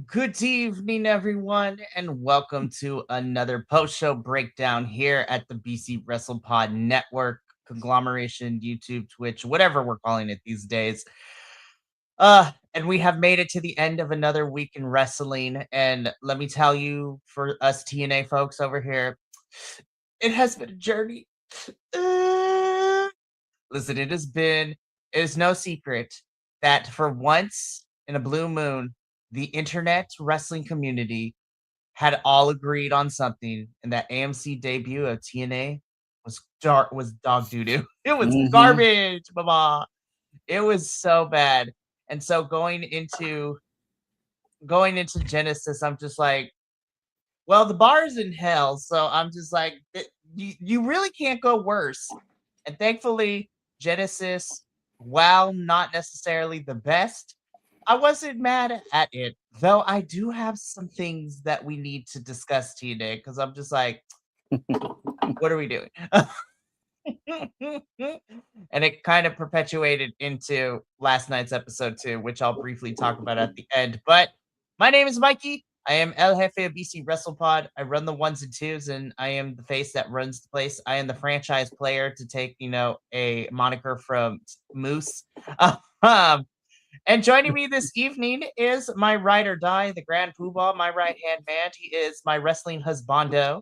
Good evening, everyone, and welcome to another post-show breakdown here at the BC WrestlePod Network, conglomeration, YouTube, Twitch, whatever we're calling it these days. And we have made it to the end of another week in wrestling. And let me tell you, for us TNA folks over here, it has been a journey. Uh, Listen, it is no secret that for once in a blue moon, the internet wrestling community had all agreed on something, and that AMC debut of TNA was dog doo doo. It was Mm-hmm. garbage, mama. It was so bad. And so going into Genesis, I'm just like, well, the bar is in hell, so I'm just like, you really can't go worse. And thankfully, Genesis, while not necessarily the best, I wasn't mad at it. Though I do have some things that we need to discuss today because I'm just like, what are we doing? And it kind of perpetuated into last night's episode too, which I'll briefly talk about at the end. But my name is Mikey. I am El Jefe of BC WrestlePod. I run the ones and twos, and I am the face that runs the place. I am the franchise player to take, a moniker from Moose. Um, and joining me this evening is my ride or die, the Grand Poobah, my right hand man. He is my wrestling husbando.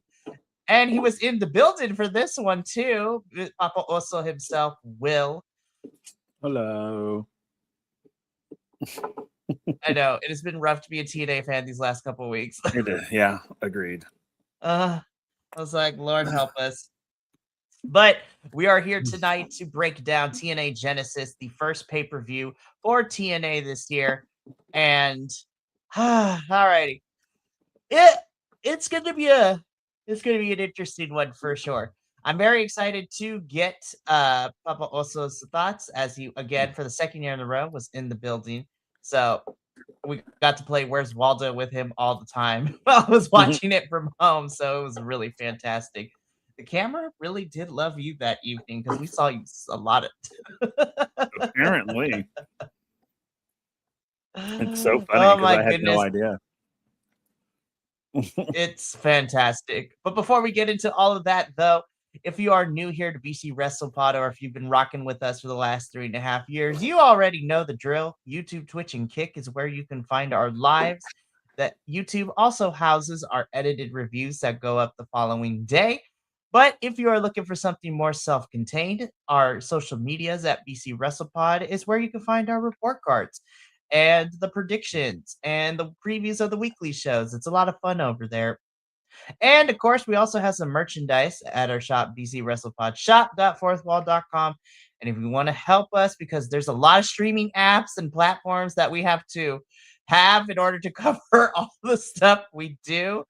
And he was in the building for this one too. Papa Oso himself, Will. Hello. I know it has been rough to be a TNA fan these last couple of weeks. It is. Yeah, agreed. I was like, Lord help us. But we are here tonight to break down TNA Genesis, the first pay per view for TNA this year. And alrighty, it it's gonna be an interesting one for sure. I'm very excited to get Papa Oso's thoughts as he again for the second year in a row was in the building. So we got to play Where's Waldo with him all the time while I was watching it from home. So it was really fantastic. The camera really did love you that evening because we saw you a lot of. Apparently, it's so funny Oh because my I had no goodness. idea. It's fantastic. But before we get into all of that, though, if you are new here to BC WrestlePod or if you've been rocking with us for the last 3.5 years, you already know the drill. YouTube, Twitch, and Kick is where you can find our lives. That YouTube also houses our edited reviews that go up the following day. But if you are looking for something more self contained, our social medias at BC WrestlePod is where you can find our report cards and the predictions and the previews of the weekly shows. It's a lot of fun over there. And of course, we also have some merchandise at our shop, BC WrestlePod shop.fourthwall.com. And if you want to help us, because there's a lot of streaming apps and platforms that we have to have in order to cover all the stuff we do.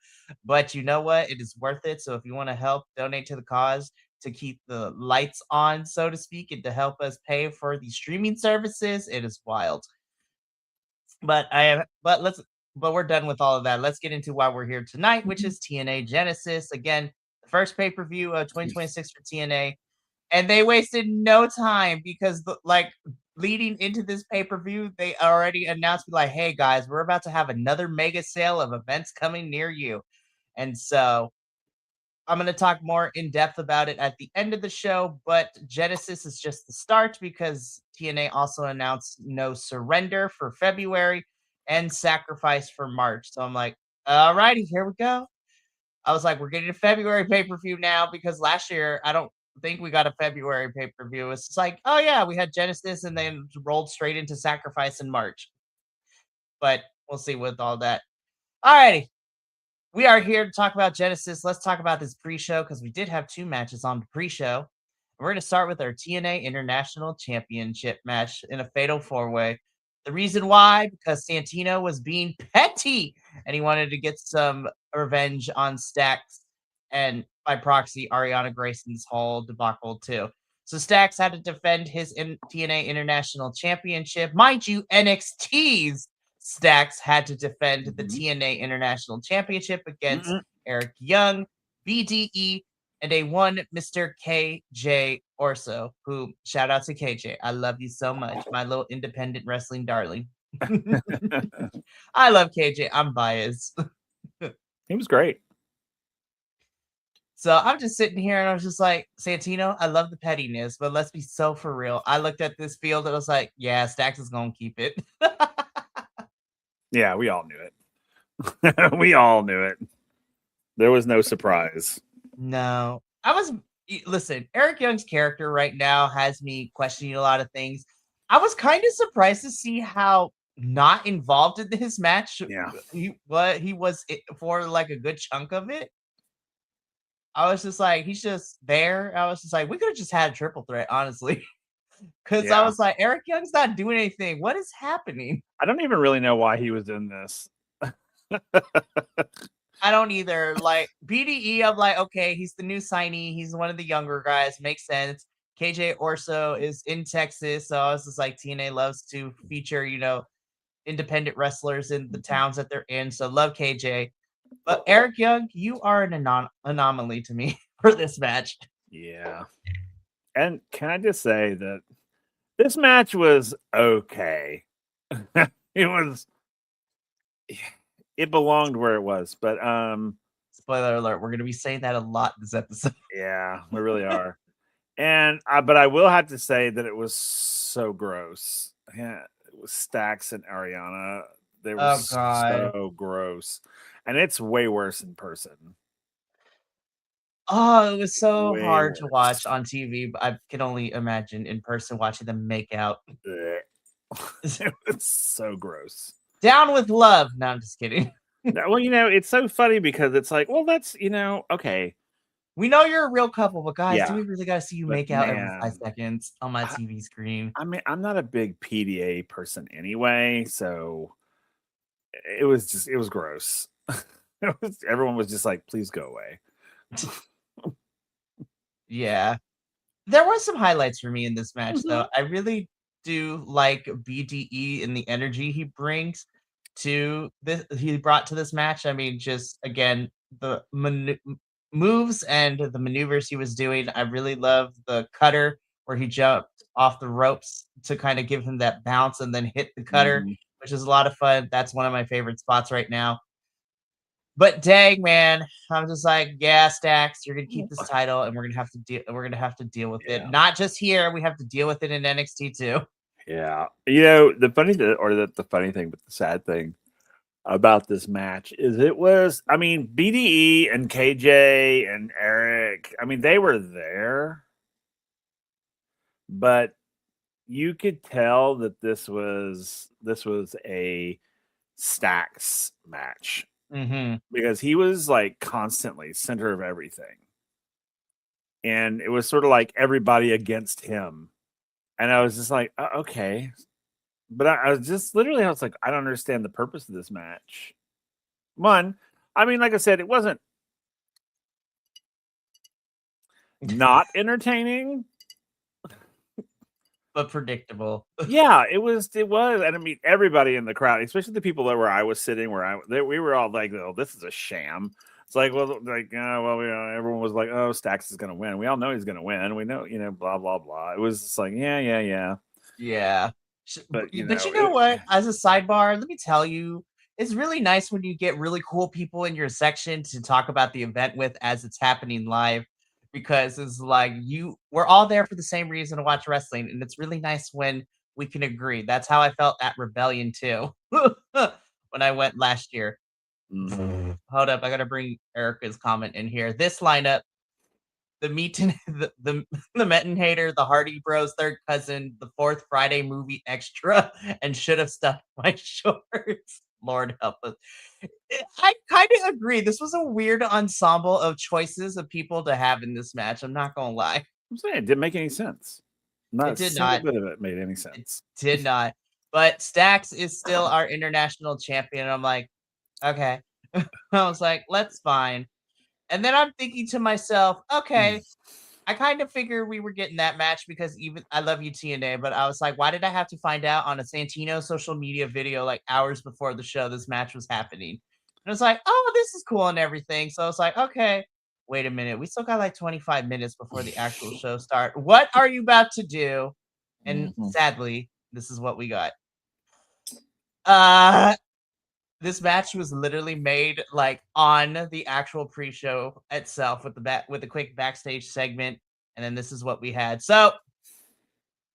But you know what? It is worth it. So if you want to help donate to the cause to keep the lights on, so to speak, and to help us pay for the streaming services, it is wild. But I have but we're done with all of that. Let's get into why we're here tonight, which is TNA Genesis. Again, the first pay-per-view of 2026 for TNA. And they wasted no time because leading into this pay-per-view, they already announced like, hey guys, we're about to have another mega sale of events coming near you. And so I'm going to talk more in depth about it at the end of the show, but Genesis is just the start because TNA also announced No Surrender for February and Sacrifice for March. So I'm like, all righty, here we go. I was like, we're getting a February pay per view now because last year I don't think we got a February pay per view. It's just like, oh yeah, we had Genesis and then rolled straight into Sacrifice in March. But we'll see with all that. All righty, we are here to talk about Genesis. Let's talk about this pre-show because we did have two matches on the pre-show. We're going to start with our TNA International Championship match in a fatal four-way. The reason why, because Santino was being petty and he wanted to get some revenge on Stax and by proxy Ariana Grayson's whole debacle too. So Stax had to defend his TNA International Championship. Mind you, NXT's Stax had to defend the TNA International Championship against Eric Young, BDE, and a one Mr. KJ Orso, who shout out to KJ. I love you so much, my little independent wrestling darling. I love KJ. I'm biased. He was great. So I'm just sitting here and I was just like, Santino, I love the pettiness, but let's be so for real. I looked at this field and I was like, yeah, Stacks is going to keep it. Yeah, we all knew it. We all knew it. There was no surprise. No, listen, Eric Young's character right now has me questioning a lot of things. I was kind of surprised to see how not involved in his match Yeah. he was for like a good chunk of it. I was just like, he's just there. I was just like, we could have just had a triple threat, honestly. Because I Yeah. was like, Eric Young's not doing anything. What is happening? I don't even really know why he was in this. I don't either. Like BDE, I'm like, okay, he's the new signee. He's one of the younger guys. Makes sense. KJ Orso is in Texas. So I was just like, TNA loves to feature, independent wrestlers in the towns that they're in. So love KJ. But Eric Young, you are an anomaly to me for this match. Yeah. And can I just say that this match was okay. It belonged where it was, but Spoiler alert, we're gonna be saying that a lot this episode. yeah, we really are. And but I will have to say that it was so gross. Yeah, it was Stax and Ariana. They were so gross. And it's way worse in person. Oh, it was so Way hard to worse. watch on TV, but I can only imagine in person watching them make out. It's so gross. Down with love. No, I'm just kidding. Well, it's so funny because it's like, well, that's, okay. We know you're a real couple, but guys, Yeah. do we really got to see you make out every 5 seconds on my TV screen? I mean, I'm not a big PDA person anyway, so it was gross. Everyone was just like, please go away. Yeah. There were some highlights for me in this match, though. I really do like BDE and the energy he brings to this. He brought to this match. I mean, just again, the moves and the maneuvers he was doing. I really love the cutter where he jumped off the ropes to kind of give him that bounce and then hit the cutter, which is a lot of fun. That's one of my favorite spots right now. But dang, man, I'm just like, yeah, Stacks, you're gonna keep this title, and we're gonna have to deal. We're gonna have to deal with it. Not just here, we have to deal with it in NXT too. Yeah, the funny thing, but the sad thing about this match is it was, I mean, BDE and KJ and Eric, I mean, they were there, but you could tell that this was a Stacks match. Because he was like constantly center of everything. And it was sort of like everybody against him. And I was just like, okay. But I was just literally, I was like, I don't understand the purpose of this match. One, I mean, like I said, it wasn't not entertaining, but predictable. Yeah, it was. And I mean, everybody in the crowd, especially the people that where I was sitting, we were all like, oh, this is a sham. It's like, well, everyone was like, oh, Stax is going to win. We all know he's going to win. We know, blah, blah, blah. It was just like, yeah. But you know what? As a sidebar, let me tell you, it's really nice when you get really cool people in your section to talk about the event with as it's happening live, because it's like we're all there for the same reason to watch wrestling, and it's really nice when we can agree. That's how I felt at Rebellion too when I went last year. Hold up, I gotta bring Erica's comment in here. This lineup: the Meaton, the Metten Hater, the Hardy Bros, third cousin, the fourth Friday movie extra, and should have stuffed my shorts. Lord help us. I kind of agree. This was a weird ensemble of choices of people to have in this match. I'm not gonna lie. I'm saying it didn't make any sense. It did not. Bit of it made any sense. It did not. But Stax is still our international champion. I'm like, okay. I was like, let's fine. And then I'm thinking to myself, okay, I kind of figured we were getting that match because even I love you, TNA, but I was like, why did I have to find out on a Santino social media video like hours before the show this match was happening? And I was like, oh, this is cool and everything. So I was like, okay, wait a minute. We still got like 25 minutes before the actual show start. What are you about to do? And sadly, this is what we got. This match was literally made like on the actual pre-show itself with a quick backstage segment, and then this is what we had. So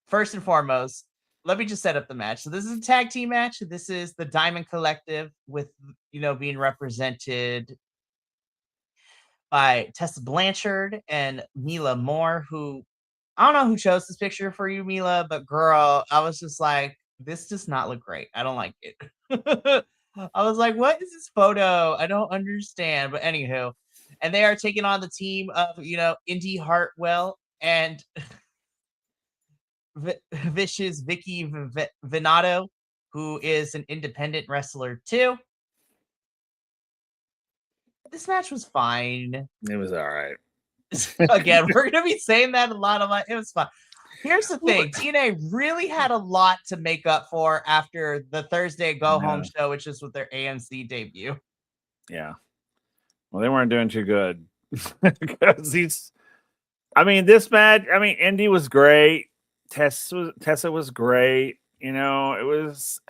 first and foremost, let me just set up the match. So this is a tag team match. This is the Diamond Collective with being represented by Tessa Blanchard and Mila Moore, who I don't know who chose this picture for you, Mila, but girl, I was just like, this does not look great. I don't like it. I was like, what is this photo? I don't understand. But anywho, and they are taking on the team of, Indy Hartwell and Vicious Vicky Venato, who is an independent wrestler too. This match was fine. It was all right. Again, we're gonna be saying that a lot. It was fun. Here's the thing: TNA really had a lot to make up for after the Thursday Go Home show, which is with their AMC debut. Yeah. Well, they weren't doing too good because this match. Indy was great. Tessa was great. It was.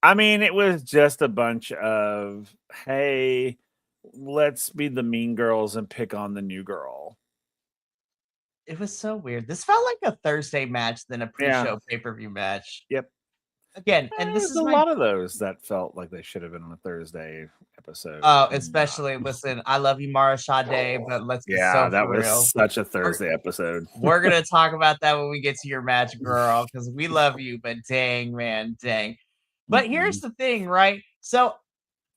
It was just a bunch of, hey, let's be the mean girls and pick on the new girl. It was so weird. This felt like a Thursday match than a pre-show pay-per-view match. Yep. Again, and this is a lot of those that felt like they should have been on a Thursday episode. Oh, especially listen, I love you, Mara Sade, but let's get that was such a Thursday episode. We're gonna talk about that when we get to your match, girl, because we love you, but dang, man, dang. But here's the thing, right? So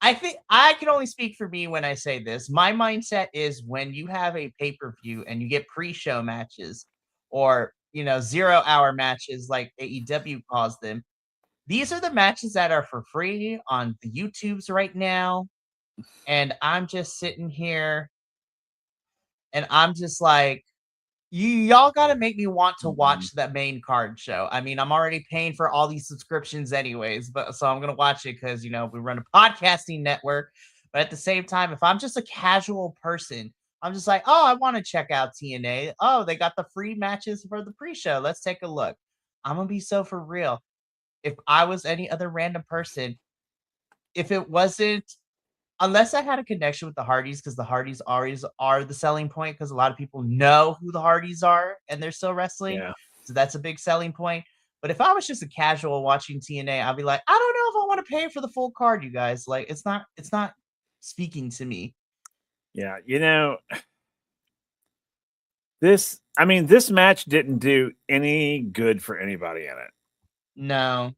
I think I can only speak for me when I say this. My mindset is when you have a pay-per-view and you get pre-show matches or 0-hour matches like AEW calls them. These are the matches that are for free on the YouTubes right now. And I'm just sitting here and I'm just like, y'all got to make me want to watch that main card show. I'm already paying for all these subscriptions anyways, but so I'm going to watch it because, we run a podcasting network. But at the same time, if I'm just a casual person, I'm just like, oh, I want to check out TNA. Oh, they got the free matches for the pre-show. Let's take a look. I'm going to be so for real. If I was any other random person, if it wasn't, unless I had a connection with the Hardys, because the Hardys always are the selling point, because a lot of people know who the Hardys are and they're still wrestling. Yeah. So that's a big selling point. But if I was just a casual watching TNA, I'd be like, I don't know if I want to pay for the full card, you guys. Like, it's not speaking to me. Yeah, this match didn't do any good for anybody in it. No,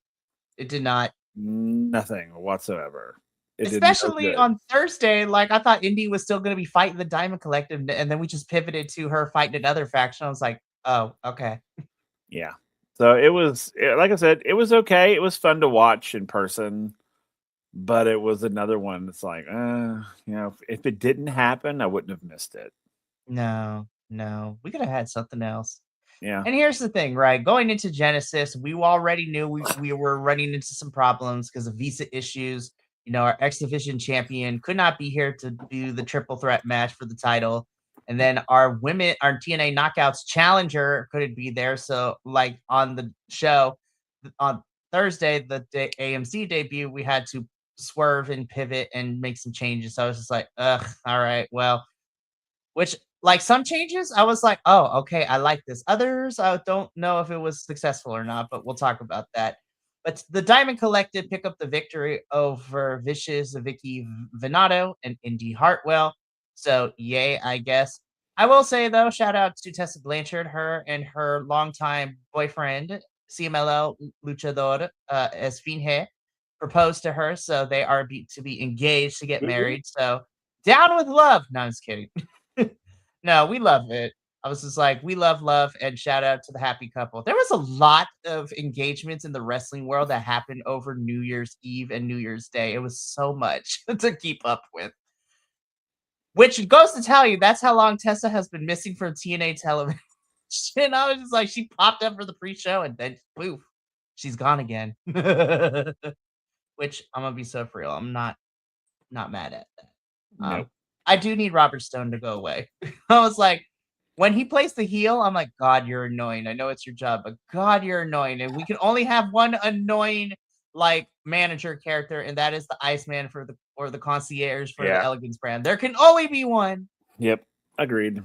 it did not. Nothing whatsoever. Especially on Thursday, like I thought Indy was still going to be fighting the Diamond Collective, and then we just pivoted to her fighting another faction. I was like, oh, okay. Yeah. So it was, like I said, it was okay. It was fun to watch in person, but it was another one that's like, if it didn't happen, I wouldn't have missed it. No, we could have had something else. Yeah. And here's the thing, right? Going into Genesis, we already knew we were running into some problems because of visa issues. Our X Division champion could not be here to do the triple threat match for the title. And then our TNA Knockouts challenger couldn't be there. So, like on the show on Thursday, the AMC debut, we had to swerve and pivot and make some changes. So I was just like, ugh, all right, well, which like some changes, I was like, oh, okay, I like this. Others, I don't know if it was successful or not, but we'll talk about that. But the Diamond Collective pick up the victory over Vicious Vicky Venato and Indy Hartwell. So, yay, I guess. I will say, though, shout out to Tessa Blanchard, her and her longtime boyfriend, CMLL Luchador Esfinge, proposed to her. So they are to be engaged to get married. So down with love. No, I'm just kidding. No, we love it. I was just like, we love, and shout out to the happy couple. There was a lot of engagements in the wrestling world that happened over New Year's Eve and New Year's Day. It was so much to keep up with. Which goes to tell you, that's how long Tessa has been missing from TNA television. And I was just like, she popped up for the pre-show and then poof, she's gone again. Which I'm gonna be so for real. I'm not mad at that. Nope. I do need Robert Stone to go away. I was like, when he plays the heel, I'm like, God, you're annoying. I know it's your job, but God, you're annoying. And we can only have one annoying like manager character, and that is the Iceman for the concierge for the Yeah. Elegance brand. There can only be one. Yep. Agreed.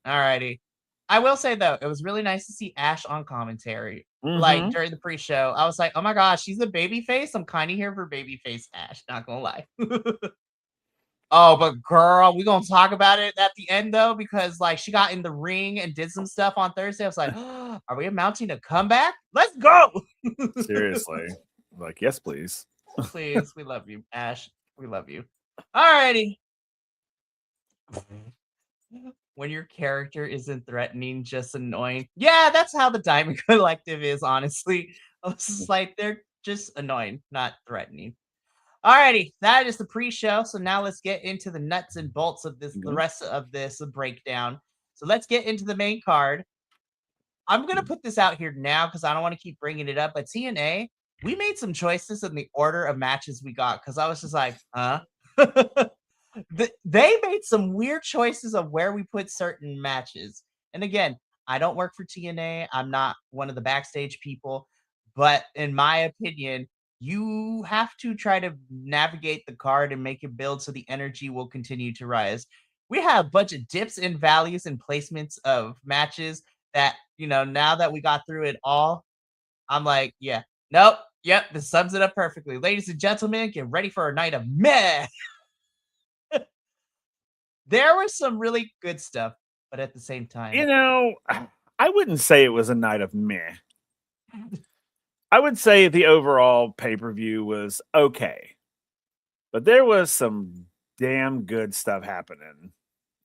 Alrighty. I will say though, it was really nice to see Ash on commentary. Like Mm-hmm. during the pre-show, I was like, "Oh my gosh, she's a babyface. I'm kind of here for babyface Ash." Not gonna lie. Oh, but girl, we gonna talk about it at the end though, because like she got in the ring and did some stuff on Thursday. I was like, oh, "Are we mounting a comeback? Let's go!" Seriously. Like, yes, please. Please, we love you, Ash. We love you. Alrighty. When your character isn't threatening, just annoying. Yeah, that's how the Diamond Collective is, honestly. I was just like, they're just annoying, not threatening. Alrighty, that is the pre-show. So now let's get into the nuts and bolts of this, the Mhm. rest of this breakdown. So let's get into the main card. I'm gonna put this out here now because I don't want to keep bringing it up. But TNA, we made some choices in the order of matches we got because I was just like, huh? They made some weird choices of where we put certain matches. And again, I don't work for TNA. I'm not one of the backstage people, but in my opinion, you have to try to navigate the card and make it build so the energy will continue to rise. We have a bunch of dips and values and placements of matches that, now that we got through it all, I'm like, yeah, nope, yep, this sums it up perfectly. Ladies and gentlemen, get ready for a night of meh. There was some really good stuff, but at the same time, I wouldn't say it was a night of meh. I would say the overall pay-per-view was okay, but there was some damn good stuff happening.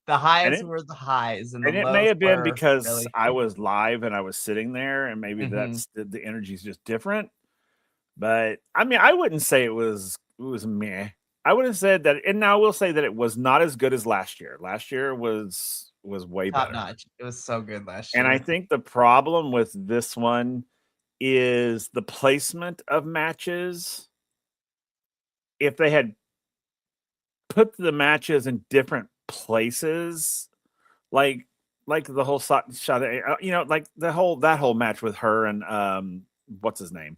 the And highs it were the highs and the and it may lows have been were because really I was live and I was sitting there, and maybe Mhm. that's the energy's just different. But I mean, I wouldn't say it was meh. I would have said that, and now I will say that it was not as good as last year. Last year was way Top better. notch. It was so good last And I year. think the problem with this one is the placement of matches. If they had put the matches in different places, like the whole shot, like that whole match with her and what's his name,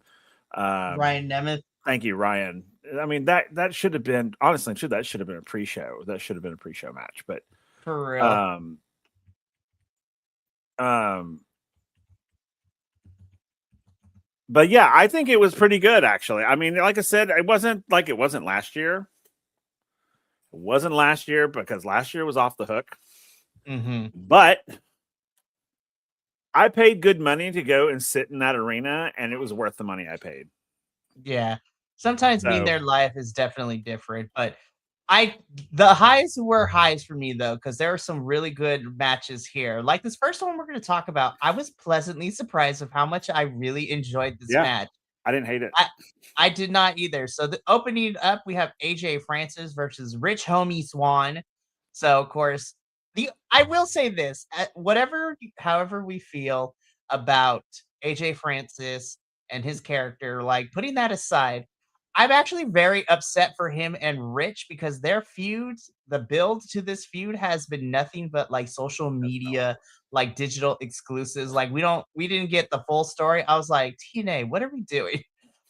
Ryan Nemeth. thank you, Ryan. I mean that should have been, honestly, that should have been a pre-show. That should have been a pre-show match, but For real. um um but yeah, I think it was pretty good actually. I mean, like I said, it wasn't like it wasn't last year. It wasn't last year because last year was off the hook. Mhm. But I paid good money to go and sit in that arena, and it was worth the money I paid. Yeah. Sometimes being So there live is definitely different, but I the highs were highs for me though, because there are some really good matches here. Like this first one we're going to talk about, I was pleasantly surprised of how much I really enjoyed this yeah, match. I didn't hate it. I I did not either. So the opening up, we have AJ Francis versus Rich Homie Swan. So of course, the I will say this: however we feel about AJ Francis and his character, like putting that aside, I'm actually very upset for him and Rich because their feuds, the build to this feud has been nothing but like social media, like digital exclusives. Like we didn't get the full story. I was like, TNA, what are we doing?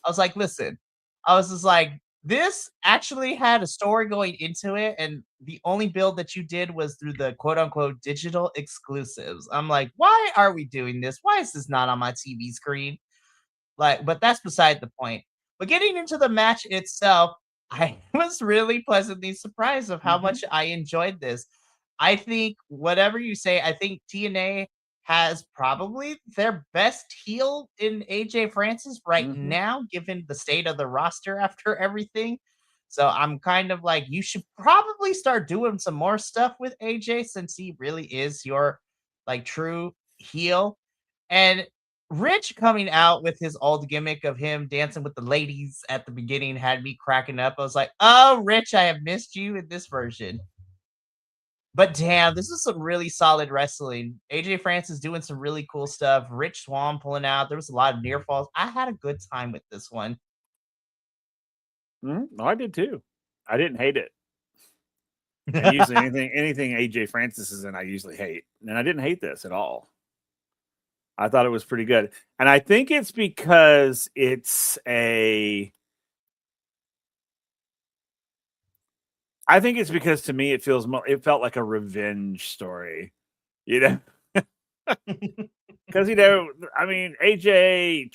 I was like, listen, I was just like, this actually had a story going into it, and the only build that you did was through the quote unquote digital exclusives. I'm like, why are we doing this? Why is this not on my TV screen? Like, but that's beside the point. But getting into the match itself, I was really pleasantly surprised of how Mhm, much I enjoyed this. I think whatever you say, I think TNA has probably their best heel in AJ Francis right mhm. now, given the state of the roster after everything. So I'm kind of like, you should probably start doing some more stuff with AJ since he really is your like true heel. And Rich coming out with his old gimmick of him dancing with the ladies at the beginning had me cracking up. I was like, "Oh, Rich, I have missed you in this version." But damn, this is some really solid wrestling. AJ Francis doing some really cool stuff. Rich Swan pulling out. There was a lot of near falls. I had a good time with this one. Mhm. Oh, I did too. I didn't hate it. And usually anything AJ Francis is in, I usually hate. And I didn't hate this at all. I thought it was pretty good. And I think it's because to me it felt like a revenge story, you know. Because I mean, AJ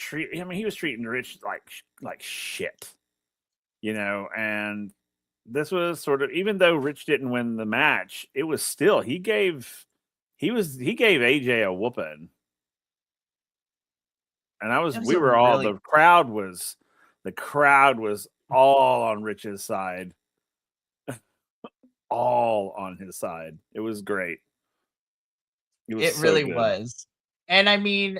he was treating Rich like shit, and this was sort of, even though Rich didn't win the match, it was still he gave AJ a whooping, and the crowd was all on Rich's side, all on his side. It was great. It really was. And I mean,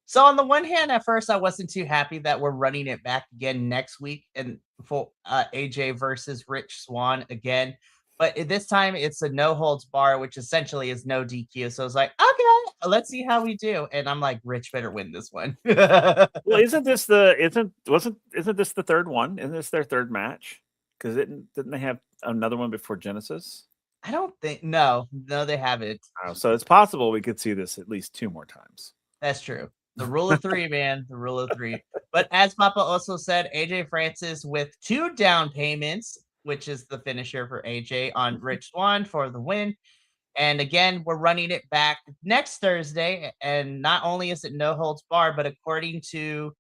so on the one hand, at first I wasn't too happy that we're running it back again next week and for AJ versus Rich Swann again. But this time it's a no holds bar, which essentially is no DQ. So it's like, okay, let's see how we do. And I'm like, Rich better win this one. Well, isn't this the third one? Isn't this their third match? Because didn't they have another one before Genesis? I don't think no, they haven't. Oh, so it's possible we could see this at least 2 more times. That's true. The rule of 3, man. The rule of 3. But as Papa also said, AJ Francis with 2 down payments, which is the finisher for AJ on Rich Swann for the win. And again, we're running it back next Thursday. And not only is it no holds bar, but according to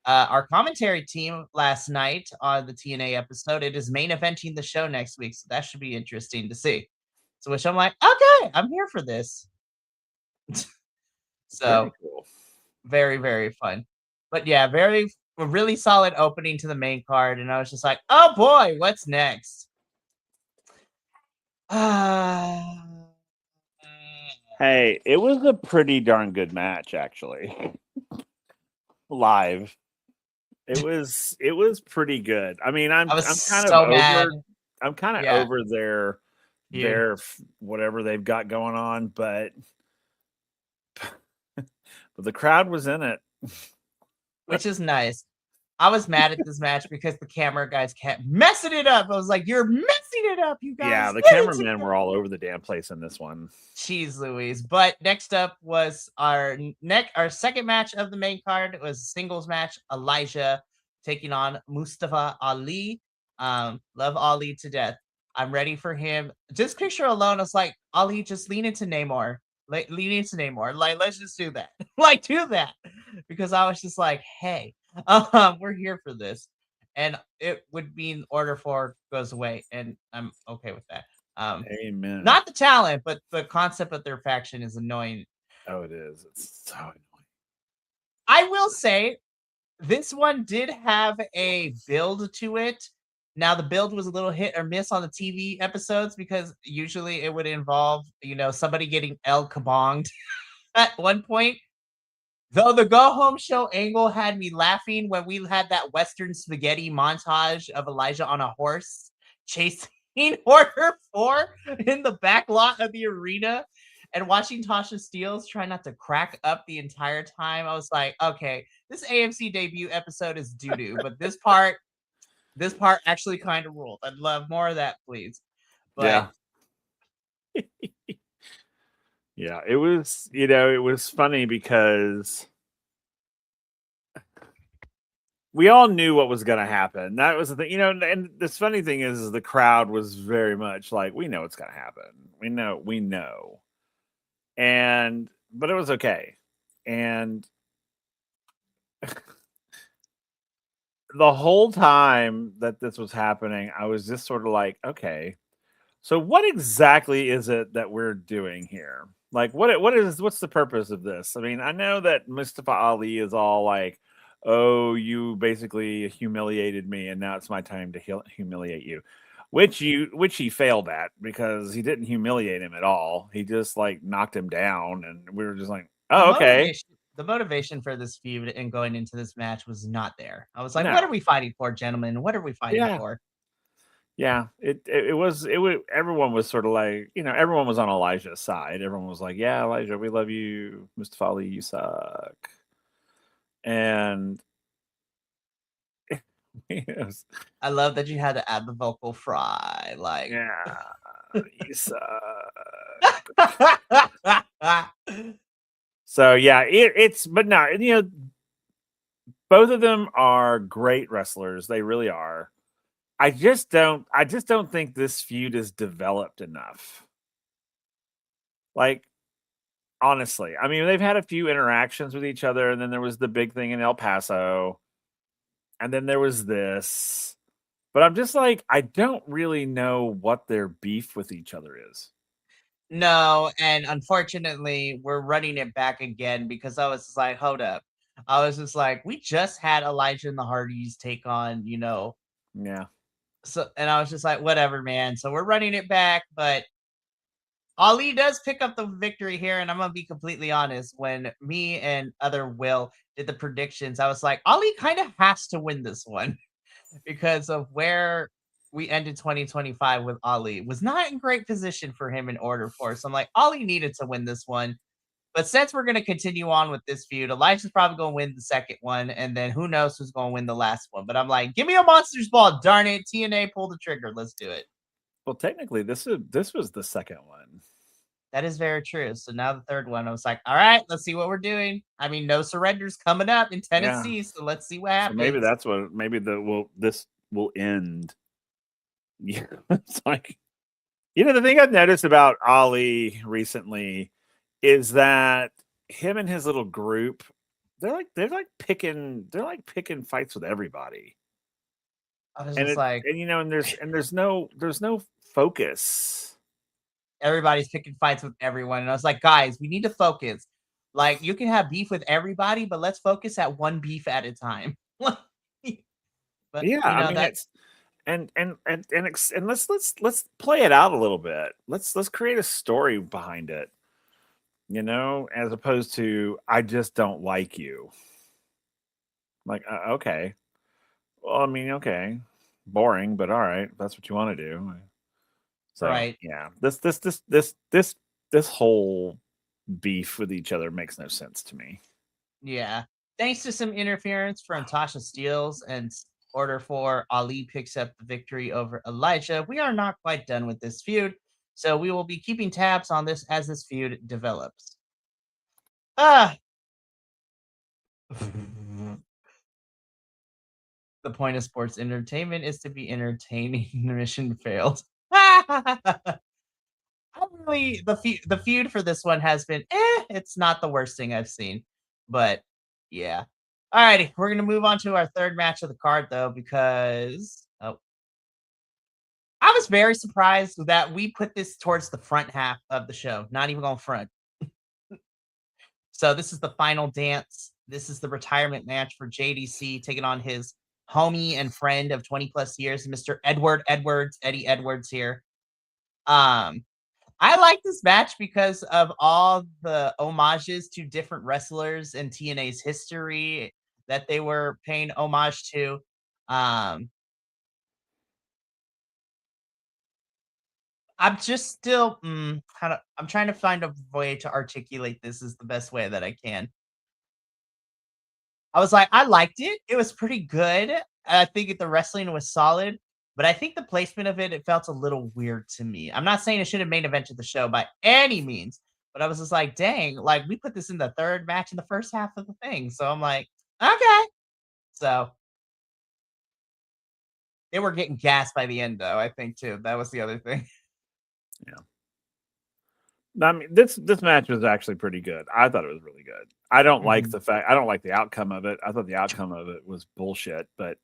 our commentary team last night on the TNA episode, it is main eventing the show next week. So that should be interesting to see. So which I'm like, okay, I'm here for this. So very cool. Very, very fun. But yeah, a really solid opening to the main card. And I was just like, oh boy, what's next? Hey, it was a pretty darn good match, actually. Live. It was pretty good. I mean, I'm kind of over their whatever they've got going on, but the crowd was in it, which is nice. I was mad at this match because the camera guys kept messing it up. I was like, you're messing it up, you guys. Yeah, the cameramen were all over the damn place in this one. Jeez Louise. But next up was our second match of the main card. It was a singles match. Elijah taking on Mustafa Ali. Love Ali to death. I'm ready for him. Just picture alone, I was like, Ali, just lean into Namor. Lean into Namor. Like, let's just do that. Like, do that. Because I was just like, hey, we're here for this. And it would mean Order 4 goes away. And I'm okay with that. Amen. Not the talent, but the concept of their faction is annoying. Oh, it is. It's so annoying. I will say, this one did have a build to it. Now, the build was a little hit or miss on the TV episodes because usually it would involve, somebody getting El Kabonged at one point. Though the Go Home Show angle had me laughing when we had that Western spaghetti montage of Elijah on a horse chasing Order 4 in the back lot of the arena and watching Tasha Steelz try not to crack up the entire time. I was like, okay, this AMC debut episode is doo-doo, but this part actually kind of ruled. I'd love more of that, please. But yeah, it was, it was funny because we all knew what was going to happen. That was the thing, and this funny thing is the crowd was very much like, we know what's going to happen. We know. But it was okay. And the whole time that this was happening, I was just sort of like, okay, so what exactly is it that we're doing here? Like, what's the purpose of this? I mean, I know that Mustafa Ali is all like, oh, you basically humiliated me, and now it's my time to humiliate you, which he failed at because he didn't humiliate him at all. He just like knocked him down, and we were just like, oh, okay. The motivation for this feud and going into this match was not there. I was like, what are we fighting for, gentlemen? What are we fighting for? Yeah, it was everyone was sort of like, everyone was on Elijah's side. Everyone was like, yeah, Elijah, we love you. Mustafa Ali, you suck. And I love that you had to add the vocal fry. Like, yeah, you suck. So yeah, it's but no, both of them are great wrestlers. They really are. I just don't think this feud is developed enough. Like, honestly, I mean, they've had a few interactions with each other, and then there was the big thing in El Paso, and then there was this. But I'm just like, I don't really know what their beef with each other is. No, and unfortunately, we're running it back again because I was just like, hold up. I was just like, we just had Elijah and the Hardys take on, Yeah. so, and I was just like, whatever, man. So we're running it back, but Ali does pick up the victory here, and I'm gonna be completely honest. When me and other Will did the predictions, I was like, Ali kind of has to win this one because of where we ended 2025 with Ali. It was not in great position for him in order for. So I'm like, Ali needed to win this one. But since we're gonna continue on with this feud, Elijah's probably gonna win the second one, and then who knows who's gonna win the last one. But I'm like, give me a monster's ball, darn it. TNA, pull the trigger. Let's do it. Well, technically, this was the second one. That is very true. So now the third one, I was like, all right, let's see what we're doing. I mean, no surrenders coming up in Tennessee, Yeah. so let's see what So maybe happens. that's what this will end. Yeah. It's like, the thing I've noticed about Ali recently is that him and his little group, they're like picking fights with everybody. I was And just like, there's no focus. everybody's picking fights with everyone. And I was like, guys, we need to focus. Like, you can have beef with everybody, but let's focus at one beef at a time. But Yeah, I mean, that it's and let's play it out a little bit. Let's create a story behind it. As opposed to I just don't like you. Like, okay. Well, I mean, okay. Boring, but all right. That's what you want to do. So, right. yeah. This whole beef with each other makes no sense to me. Yeah. Thanks to some interference from Tasha Steeles and order for Ali picks up the victory over Elijah, we are not quite done with this feud. So we will be keeping tabs on this as this feud develops. Ah. The point of sports entertainment is to be entertaining. Mission failed. Probably the feud for this one has been it's not the worst thing I've seen. But yeah. Alrighty, we're gonna move on to our third match of the card though, because I was very surprised that we put this towards the front half of the show, not even on front. So this is the final dance. This is the retirement match for JDC taking on his homie and friend of 20 plus years, Mr. Eddie Edwards here. I like this match because of all the homages to different wrestlers in TNA's history that they were paying homage to. I'm just still I'm trying to find a way to articulate this as the best way that I can. I was like, I liked it. It was pretty good. I think the wrestling was solid, but I think the placement of it felt a little weird to me. I'm not saying it should have main evented the show by any means, but I was just like, dang, like we put this in the third match in the first half of the thing. So I'm like, okay. So they were getting gassed by the end, though. I think too. That was the other thing. Yeah. I mean, this match was actually pretty good. I thought it was really good. I don't like I don't like the outcome of it. I thought the outcome of it was bullshit, but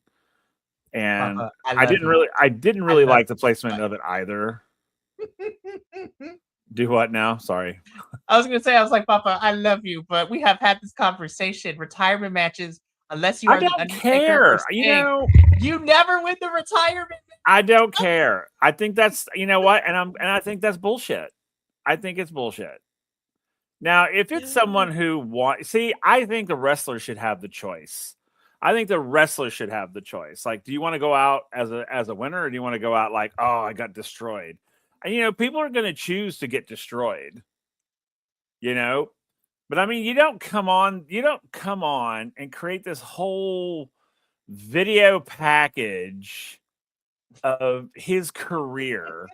Papa, I didn't really like the placement of it either. You. Do what now? Sorry. I was gonna say, I was like, Papa, I love you, but we have had this conversation. Retirement matches, unless you are the Undertaker or Sting, you never win the retirement. I don't care. I think that's what, and I think that's bullshit. I think it's bullshit. Now, if it's someone who I think the wrestler should have the choice. I think the wrestler should have the choice. Like, do you want to go out as a winner, or do you want to go out like, oh, I got destroyed? And people are going to choose to get destroyed. But I mean, you don't come on and create this whole video package of his career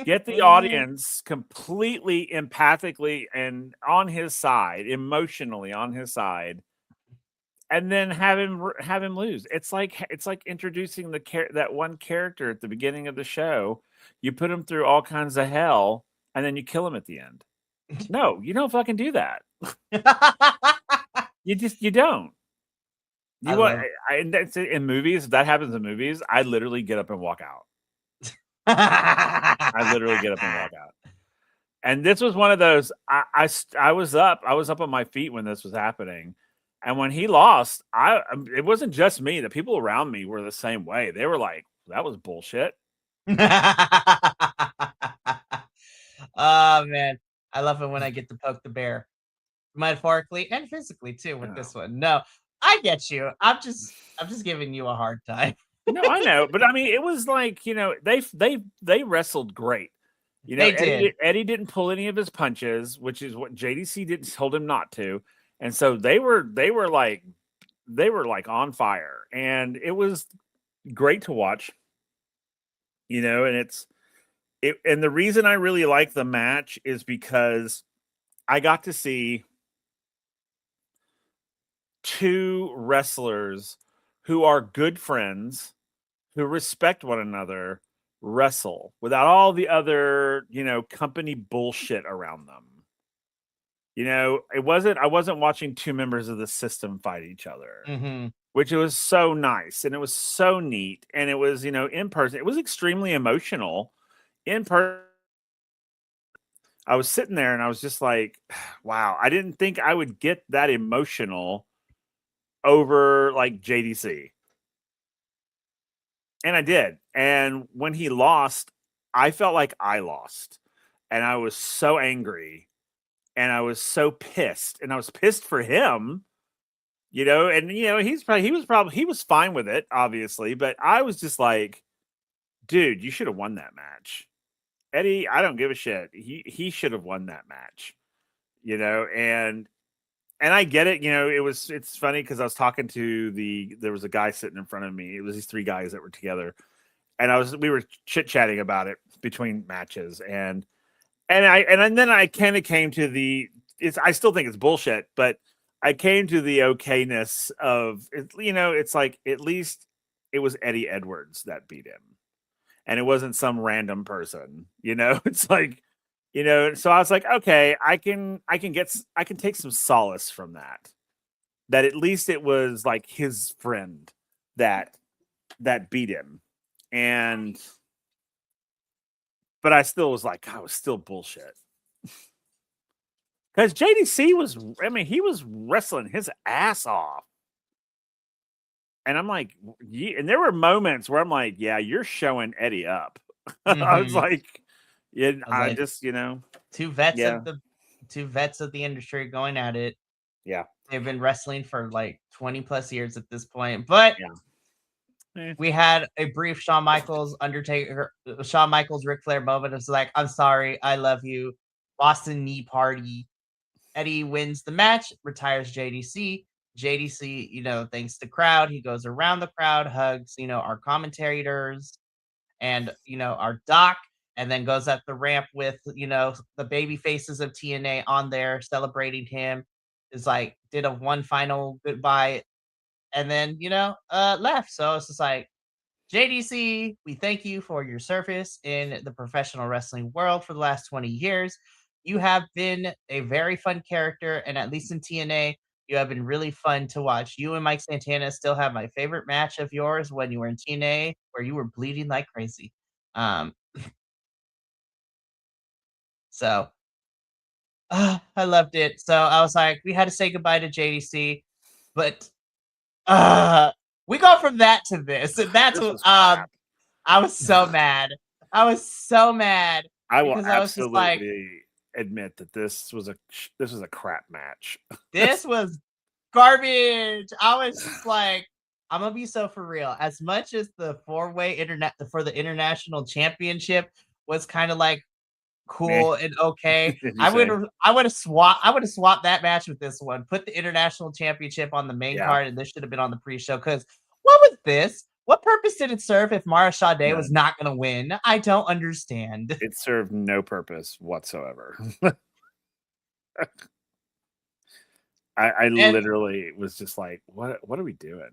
Get the audience completely empathically and on his side, emotionally on his side, and then have him lose. It's like introducing that one character at the beginning of the show. You put him through all kinds of hell, and then you kill him at the end. No, you don't fucking do that. You don't. In movies, if that happens in movies, I literally get up and walk out. I literally get up and walk out. And this was one of those. I was up on my feet when this was happening, and when he lost, it wasn't just me. The people around me were the same way. They were like, "That was bullshit." Oh man, I love it when I get to poke the bear, metaphorically and physically too. With this one, no, I get you. I'm just giving you a hard time. No, I know, but I mean, it was like, they wrestled great. Eddie didn't pull any of his punches, which is what JDC told him not to, and so they were like on fire, and it was great to watch. And and the reason I really like the match is because I got to see two wrestlers who are good friends, who respect one another, wrestle without all the other, company bullshit around them. I wasn't watching two members of the system fight each other, which it was so nice, and it was so neat, and it was, in person. It was extremely emotional in person. I was sitting there and I was just like, wow, I didn't think I would get that emotional over like JDC. And I did. And when he lost, I felt like I lost. And I was so angry. And I was so pissed. And I was pissed for him. And he was fine with it, obviously. But I was just like, dude, you should have won that match. Eddie, I don't give a shit. He should have won that match. And I get it. It's funny because I was talking to there was a guy sitting in front of me. It was these three guys that were together, and we were chit chatting about it between matches, and then I kind of came to I still think it's bullshit, but I came to the okayness of it. It's like, at least it was Eddie Edwards that beat him, and it wasn't some random person. It's like. So I was like, okay, I can take some solace from that. That at least it was like his friend that beat him. But I still was like, I was still bullshit. Because JDC he was wrestling his ass off. And I'm like, and there were moments where I'm like, yeah, you're showing Eddie up. I was like, yeah, I just, two vets of the industry going at it. Yeah. They've been wrestling for like 20 plus years at this point. But we had a brief Shawn Michaels, Ric Flair moment. It's like, I'm sorry, I love you. Boston knee party. Eddie wins the match, retires JDC. JDC, thanks the crowd. He goes around the crowd, hugs, our commentators and, our doc. And then goes up the ramp with, the baby faces of TNA on there celebrating him. Is like, did a one final goodbye and then, left. So it's just like, JDC, we thank you for your service in the professional wrestling world for the last 20 years. You have been a very fun character. And at least in TNA, you have been really fun to watch. You and Mike Santana still have my favorite match of yours when you were in TNA, where you were bleeding like crazy. So I loved it. So I was like, we had to say goodbye to JDC, but we go from that to this, and that's what I was so mad. I was so mad. I will absolutely admit that this was a crap match. This was garbage. I was just like, I'm gonna be so for real. As much as the 4-way for the international championship was kind of like cool and okay, I would have swapped that match with this one. Put the international championship on the main card, and this should have been on the pre-show. Because what was this? What purpose did it serve if Mara Sade was not going to win? I don't understand. It served no purpose whatsoever. I literally was just like, what are we doing?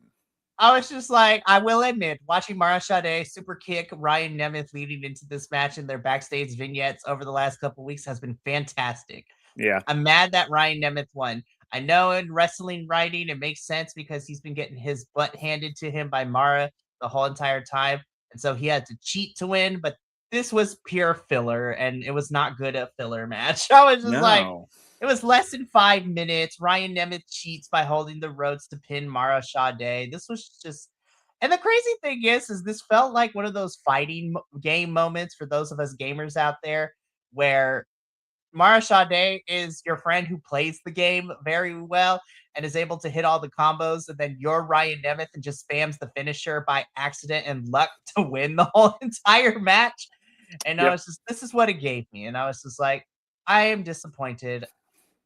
I was just like, I will admit, watching Mara Sade super kick Ryan Nemeth leading into this match in their backstage vignettes over the last couple weeks has been fantastic. Yeah. I'm mad that Ryan Nemeth won. I know in wrestling writing, it makes sense because he's been getting his butt handed to him by Mara the whole entire time. And so he had to cheat to win, but this was pure filler and it was not good a filler match. I was just like, it was less than 5 minutes. Ryan Nemeth cheats by holding the ropes to pin Mara Sade. This was just, and the crazy thing is this felt like one of those fighting game moments for those of us gamers out there where Mara Sade is your friend who plays the game very well and is able to hit all the combos, and then you're Ryan Nemeth and just spams the finisher by accident and luck to win the whole entire match. And I was just, this is what it gave me. And I was just like, I am disappointed.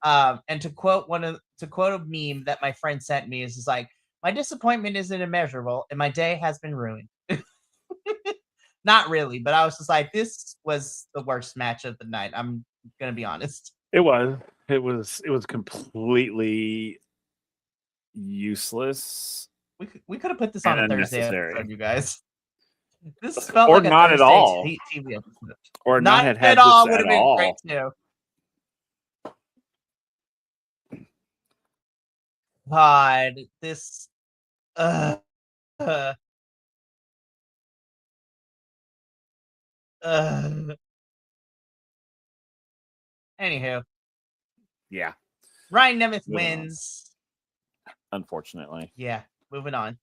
And to quote a meme that my friend sent me is just like, my disappointment isn't immeasurable and my day has been ruined. Not really, but I was just like, this was the worst match of the night. I'm gonna be honest. It was completely useless. We could have put this on a Thursday episode, you guys. This felt or like not at all. TV episode. Or not had at all would have been great too. God, this anywho. Yeah. Ryan Nemeth wins. Unfortunately. Yeah. Moving on.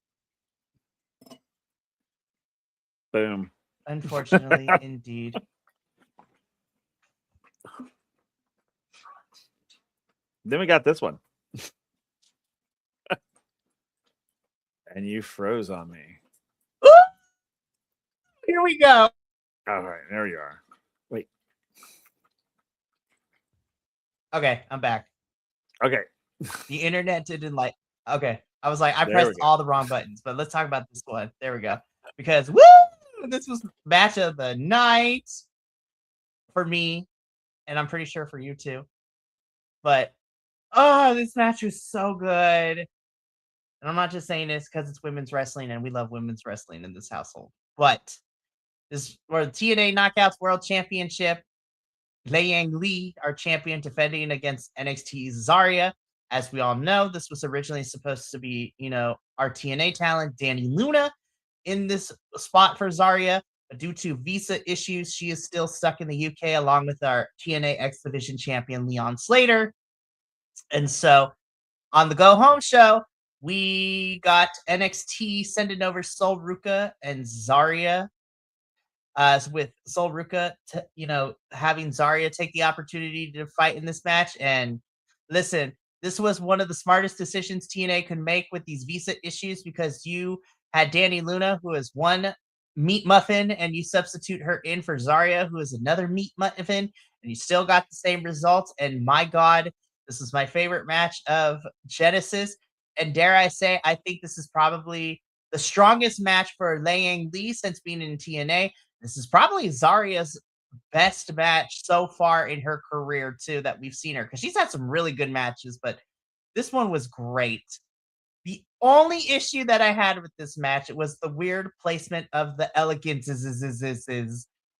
Boom. Unfortunately, indeed. Then we got this one. And you froze on me. Here we go. All right, there you are. Wait. Okay, I'm back. Okay. The internet didn't like. Okay, I was like, I pressed all the wrong buttons, but let's talk about this one. There we go. Because this was match of the night for me, and I'm pretty sure for you too. But this match was so good. And I'm not just saying this because it's women's wrestling and we love women's wrestling in this household. But this for the TNA Knockouts World Championship, Liang Li, our champion, defending against NXT's Zarya. As we all know, this was originally supposed to be, our TNA talent, Dani Luna, in this spot for Zarya. But due to visa issues, she is still stuck in the UK along with our TNA X Division champion, Leon Slater. And so on the Go Home show, we got NXT sending over Sol Ruka and Zarya. With Sol Ruka, having Zarya take the opportunity to fight in this match. And listen, this was one of the smartest decisions TNA could make with these visa issues because you had Dani Luna, who is one meat muffin, and you substitute her in for Zarya, who is another meat muffin, and you still got the same results. And my God, this is my favorite match of Genesis. And dare I say, I think this is probably the strongest match for Liang Li since being in TNA. This is probably Zarya's best match so far in her career, too, that we've seen her. Because she's had some really good matches, but this one was great. The only issue that I had with this match was the weird placement of the elegance.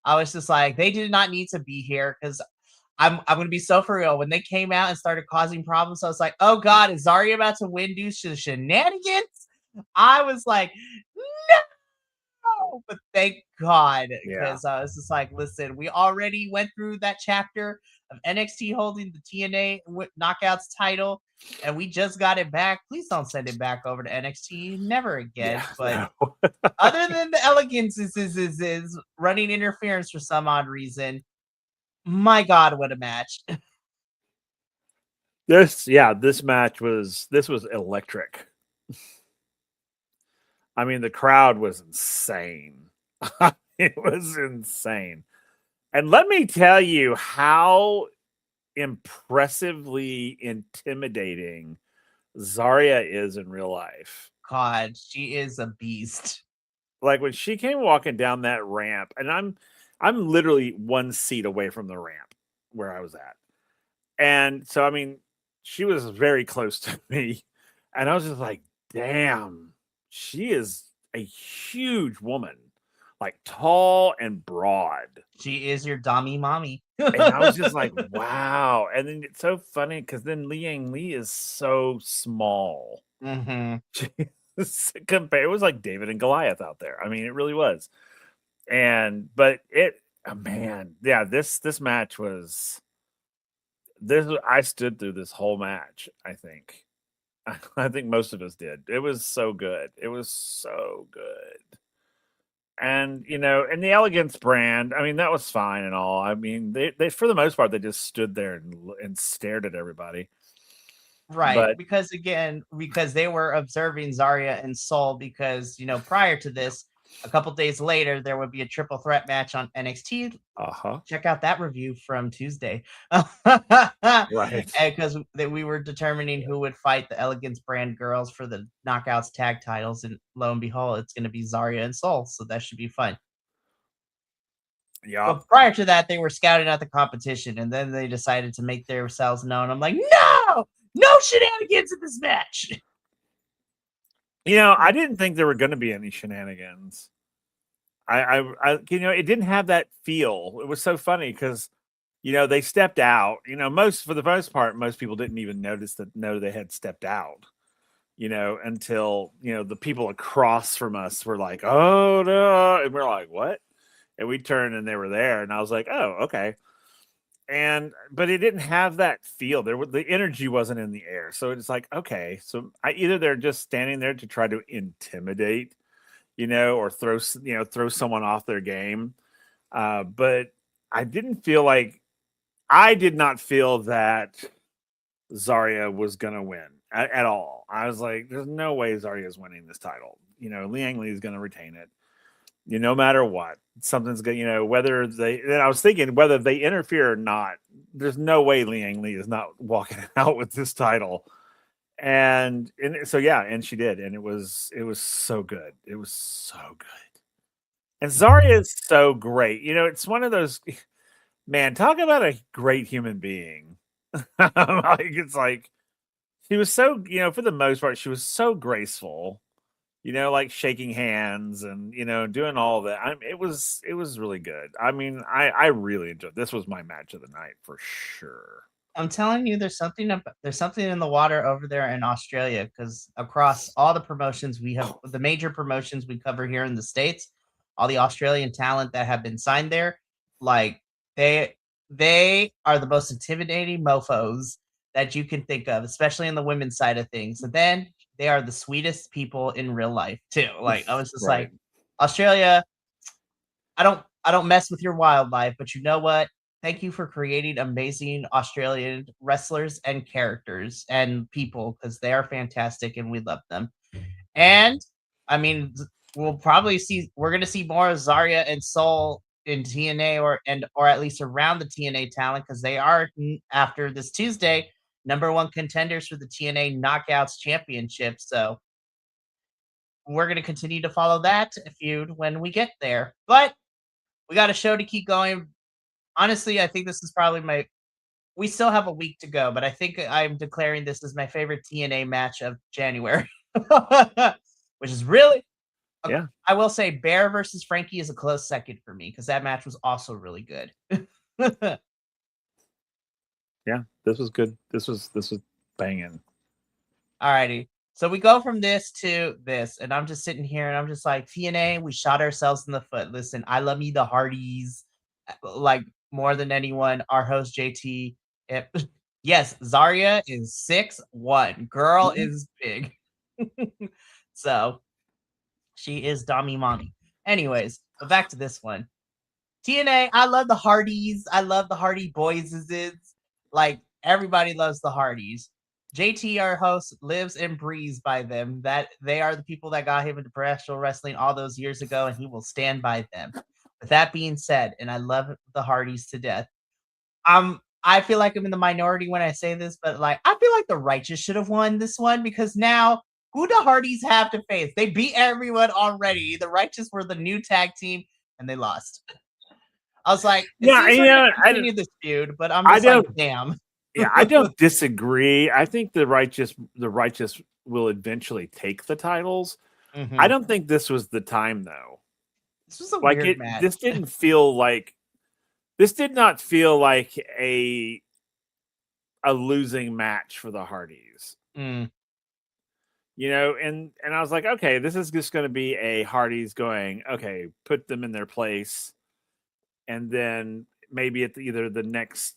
I was just like, they did not need to be here because I'm going to be so for real. When they came out and started causing problems, I was like, oh God, is Zarya about to win due to shenanigans? I was like, no, but thank God, because I was just like, listen, we already went through that chapter of NXT holding the TNA Knockouts title, and we just got it back. Please don't send it back over to NXT, never again. But other than the elegance is running interference for some odd reason, my God, what a match! This match was electric. I mean, the crowd was insane. It was insane. And let me tell you how impressively intimidating Zarya is in real life. God, she is a beast. Like when she came walking down that ramp, and I'm literally 1 seat away from the ramp where I was at. And so I mean, she was very close to me. And I was just like, damn, she is a huge woman, like tall and broad. She is your dummy mommy. And I was just like, wow. And then it's so funny because then Liang Li is so small. Mm-hmm. It was like David and Goliath out there. I mean, it really was. But man, yeah, this match was this. I stood through this whole match. I think, I think most of us did. It was so good. It was so good. And and the Elegance brand, I mean, that was fine and all. I mean, they for the most part they just stood there and stared at everybody. Right, But because they were observing Zarya and Sol because, prior to this, a couple days later, there would be a triple threat match on NXT. Check out that review from Tuesday. right, Because we were determining who would fight the Elegance brand girls for the Knockouts tag titles, and lo and behold, it's going to be Zarya and Sol, so that should be fun. yeah. But prior to that, they were scouting out the competition, and then they decided to make themselves known. I'm like, no shenanigans in this match. I didn't think there were going to be any shenanigans. I it didn't have that feel. It was so funny because, they stepped out. For the most part, most people didn't even notice they had stepped out. Until the people across from us were like, "Oh no," and we're like, "What?" And we turned and they were there, and I was like, "Oh, okay." But it didn't have that feel. The energy wasn't in the air, so it's like, okay, so either they're just standing there to try to intimidate, or throw someone off their game. But I didn't feel like I did not feel that Zarya was gonna win at all. I was like, there's no way Zarya's winning this title. Liang Li is gonna retain it. No matter what, something's good. Whether they. Then I was thinking whether they interfere or not. There's no way Liang Li is not walking out with this title. And so yeah, and she did, and it was so good. It was so good. And Zarya is so great. It's one of those. Man, talk about a great human being. It's like she was so. For the most part, she was so graceful. Like shaking hands and doing all that. It was really good. I mean, I really enjoyed. This was my match of the night for sure. I'm telling you, there's something in the water over there in Australia, because across all the promotions we have, the major promotions we cover here in the States, all the Australian talent that have been signed there, like they are the most intimidating mofos that you can think of, especially in the women's side of things. And then they are the sweetest people in real life too. Like I was just Right. like, Australia, I don't mess with your wildlife, but you know what? Thank you for creating amazing Australian wrestlers and characters and people, because they are fantastic and we love them. And I mean, we're gonna see more of Zarya and Soul in TNA, or at least around the TNA talent, because they are, after this Tuesday, #1 contenders for the TNA Knockouts Championship. So we're gonna continue to follow that feud when we get there. But we got a show to keep going. Honestly, I think this is probably we still have a week to go, but I think I'm declaring this as my favorite TNA match of January. Which is really, Yeah. I will say Bear versus Frankie is a close second for me, because that match was also really good. Yeah, this was good. This was banging. Alrighty. So we go from this to this, and I'm just sitting here and I'm just like, TNA, we shot ourselves in the foot. Listen, I love me the Hardys, like more than anyone. Our host JT. Yes, Zarya is 6'1". Girl is big. So she is Dami Mommy. Anyways, but back to this one. TNA, I love the Hardys. I love the Hardy Boys. Like everybody loves the Hardys. JT, our host, lives and breathes by them. That they are the people that got him into professional wrestling all those years ago, and he will stand by them. With that being said, and I love the Hardys to death. I feel like I'm in the minority when I say this, but like I feel like the Righteous should have won this one, because now who do Hardys have to face? They beat everyone already. The Righteous were the new tag team, and they lost. I was like, it seems we're going to continue this feud, but I'm just like, damn. Yeah, I don't disagree. I think the Righteous will eventually take the titles. Mm-hmm. I don't think this was the time, though. This was a weird match. This did not feel like a losing match for the Hardys. Mm. You know, and I was like, okay, this is just going to be a Hardys going, okay, put them in their place, and then maybe at either the next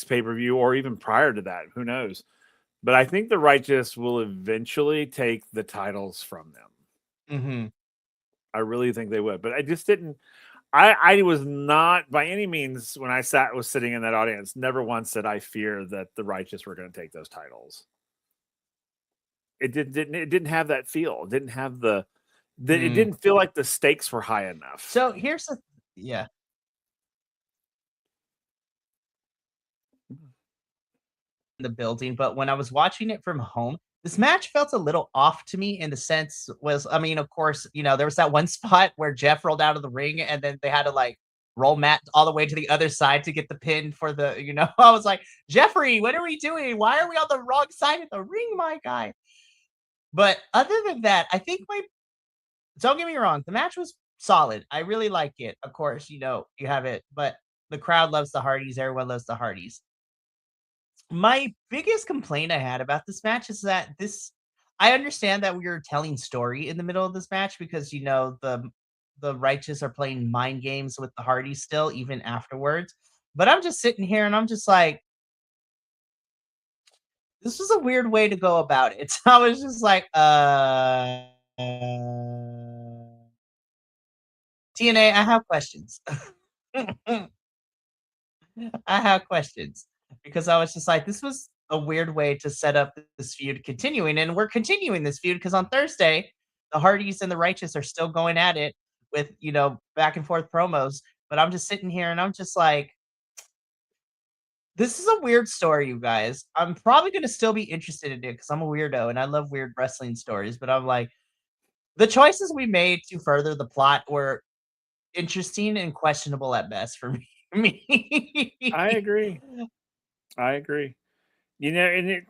pay-per-view or even prior to that, who knows. But I think the Righteous will eventually take the titles from them. Mm-hmm. I really think they would, but I just didn't. I was not by any means, when I was sitting in that audience, never once said I fear that the Righteous were going to take those titles. It didn't have that feel. It didn't have it didn't feel like the stakes were high enough. So here's the the building, but when I was watching it from home, this match felt a little off to me in the sense was, I mean, of course, you know, there was that one spot where Jeff rolled out of the ring and then they had to like roll Matt all the way to the other side to get the pin for the, you know, I was like, Jeffrey, what are we doing? Why are we on the wrong side of the ring, my guy? But other than that, I think don't get me wrong, the match was solid. I really like it. Of course, you know, you have it, but the crowd loves the Hardys. Everyone loves the Hardys. My biggest complaint I had about this match is that I understand that we were telling story in the middle of this match because, you know, the Righteous are playing mind games with the Hardys still, even afterwards. But I'm just sitting here and I'm just like, this was a weird way to go about it. So I was just like, TNA, I have questions. I have questions because I was just like, this was a weird way to set up this feud continuing. And we're continuing this feud because on Thursday, the Hardys and the Righteous are still going at it with, you know, back and forth promos. But I'm just sitting here and I'm just like, this is a weird story, you guys. I'm probably going to still be interested in it because I'm a weirdo and I love weird wrestling stories. But I'm like, the choices we made to further the plot were interesting and questionable at best for me. I agree. You know, and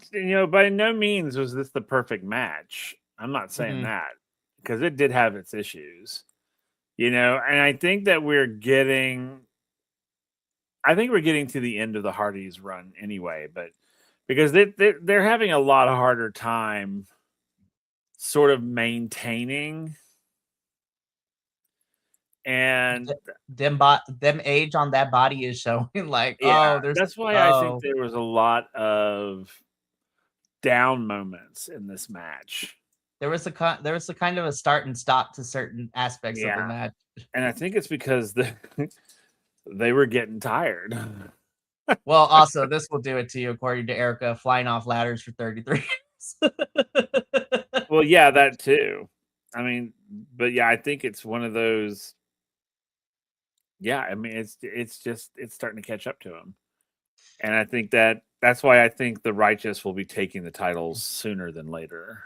by no means was this the perfect match. I'm not saying that because it did have its issues. You know, and I think that we're getting to the end of the Hardys run anyway, but because they're having a lot of harder time sort of maintaining. And them age on that body is showing like, that's why I think there was a lot of down moments in this match. There was a kind of a start and stop to certain aspects of the match. And I think it's because they were getting tired. Well, also, this will do it to you, according to Erica, flying off ladders for 33 years. Well, yeah, that too. I mean, but yeah, I think it's one of those. Yeah, I mean, it's starting to catch up to him. And I think that's why I think the Righteous will be taking the titles sooner than later.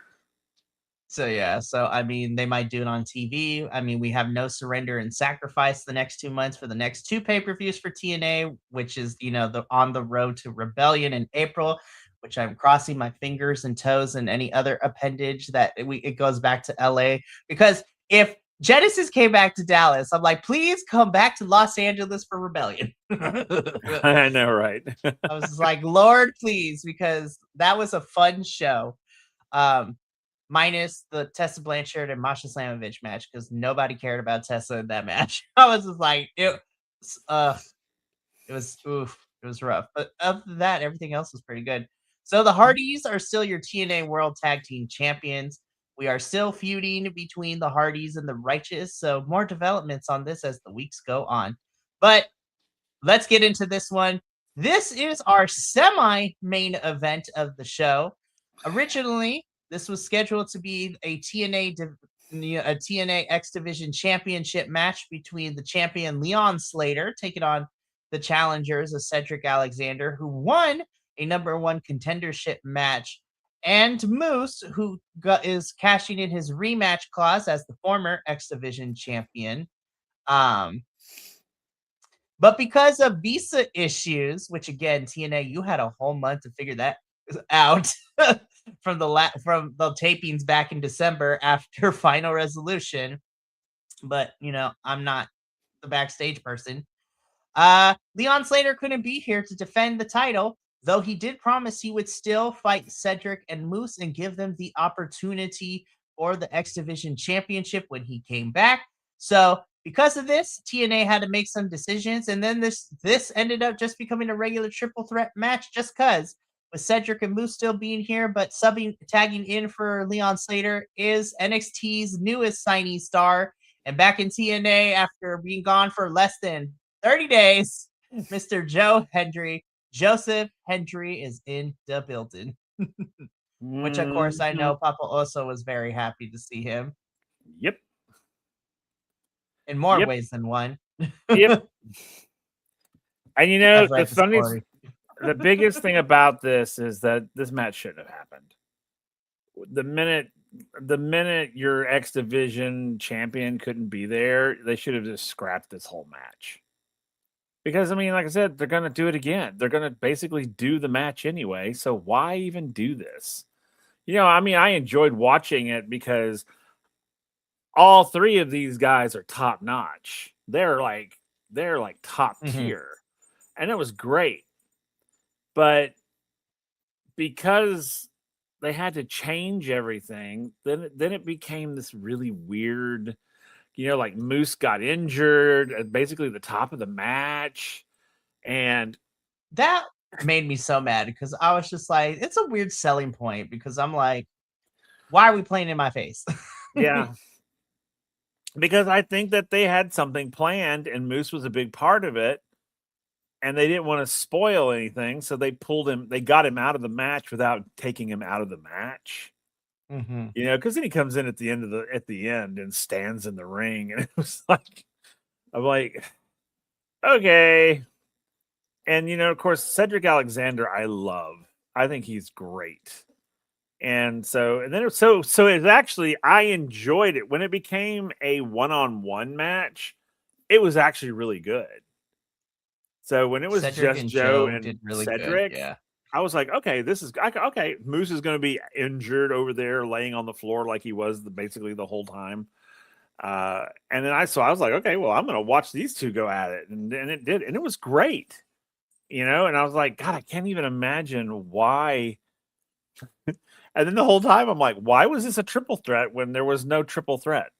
So, yeah. So, I mean, they might do it on TV. I mean, we have No Surrender and Sacrifice the next 2 months for the next 2 pay-per-views for TNA, which is, you know, on the road to Rebellion in April, which I'm crossing my fingers and toes and any other appendage that it goes back to LA. Because if Genesis came back to Dallas, I'm like, please come back to Los Angeles for Rebellion. I know, right? I was just like, Lord, please, because that was a fun show. Minus the Tessa Blanchard and Masha Slamovich match, because nobody cared about Tessa in that match. I was just like, it was rough. But other than that, everything else was pretty good. So the Hardys are still your TNA World Tag Team Champions. We are still feuding between the Hardys and the Righteous. So more developments on this as the weeks go on. But let's get into this one. This is our semi-main event of the show. Originally, this was scheduled to be a TNA X Division Championship match between the champion Leon Slater taking on the challengers of Cedric Alexander, who won a number 1 contendership match and Moose, who is cashing in his rematch clause as the former X Division champion. But because of visa issues, which again, TNA, you had a whole month to figure that out from the tapings back in December after Final Resolution. But I'm not the backstage person. Leon Slater couldn't be here to defend the title, though he did promise he would still fight Cedric and Moose and give them the opportunity for the X Division Championship when he came back. So because of this, TNA had to make some decisions, and then this ended up just becoming a regular triple threat match just because with Cedric and Moose still being here, but tagging in for Leon Slater is NXT's newest signee star, and back in TNA after being gone for less than 30 days, Mr. Joseph Hendry is in the building. Which, of course, I know Papa also was very happy to see him. Yep. In more ways than one. Yep. And the biggest thing about this is that this match shouldn't have happened. The minute your X Division champion couldn't be there, they should have just scrapped this whole match. Because, I mean, like I said, they're going to do it again. They're going to basically do the match anyway. So why even do this? I mean, I enjoyed watching it because all three of these guys are top notch. They're like top tier. And it was great. But because they had to change everything, then it became this really weird, like Moose got injured at basically the top of the match. And that made me so mad because I was just like, it's a weird selling point because I'm like, why are we playing in my face? Yeah. Because I think that they had something planned and Moose was a big part of it. And they didn't want to spoil anything. So they got him out of the match without taking him out of the match. Because then he comes in at the end and stands in the ring, and it was like, I'm like, okay. And of course, Cedric Alexander, I think he's great. And so it's actually, I enjoyed it when it became a one-on-one match. It was actually really good. So when it was Cedric just Joe and did really Cedric, good, yeah. I was like, okay, okay. Moose is going to be injured over there, laying on the floor like he was basically the whole time. And then I was like, okay, well, I'm going to watch these two go at it, and it did, and it was great, And I was like, God, I can't even imagine why. And then the whole time, I'm like, why was this a triple threat when there was no triple threat?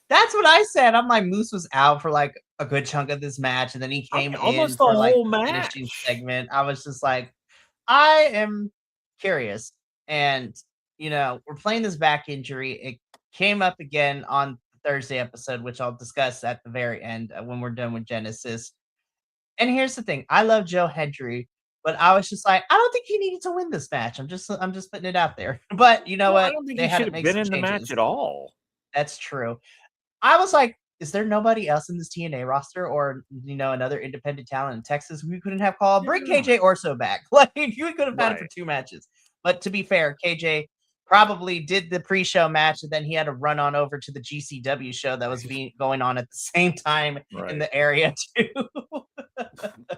That's what I said. I'm like, Moose was out for like a good chunk of this match, and then he came in for like the finishing segment. I was just like, I am curious. And, we're playing this back injury. It came up again on the Thursday episode, which I'll discuss at the very end when we're done with Genesis. And here's the thing. I love Joe Hendry, but I was just like, I don't think he needed to win this match. I'm just putting it out there. But you know what? I don't think he should have been in the match at all. That's true. I was like, is there nobody else in this TNA roster or, another independent talent in Texas we couldn't have called? Bring KJ Orso back. Like, you could have had it for 2 matches. But to be fair, KJ probably did the pre-show match, and then he had to run on over to the GCW show that was going on at the same time in the area, too.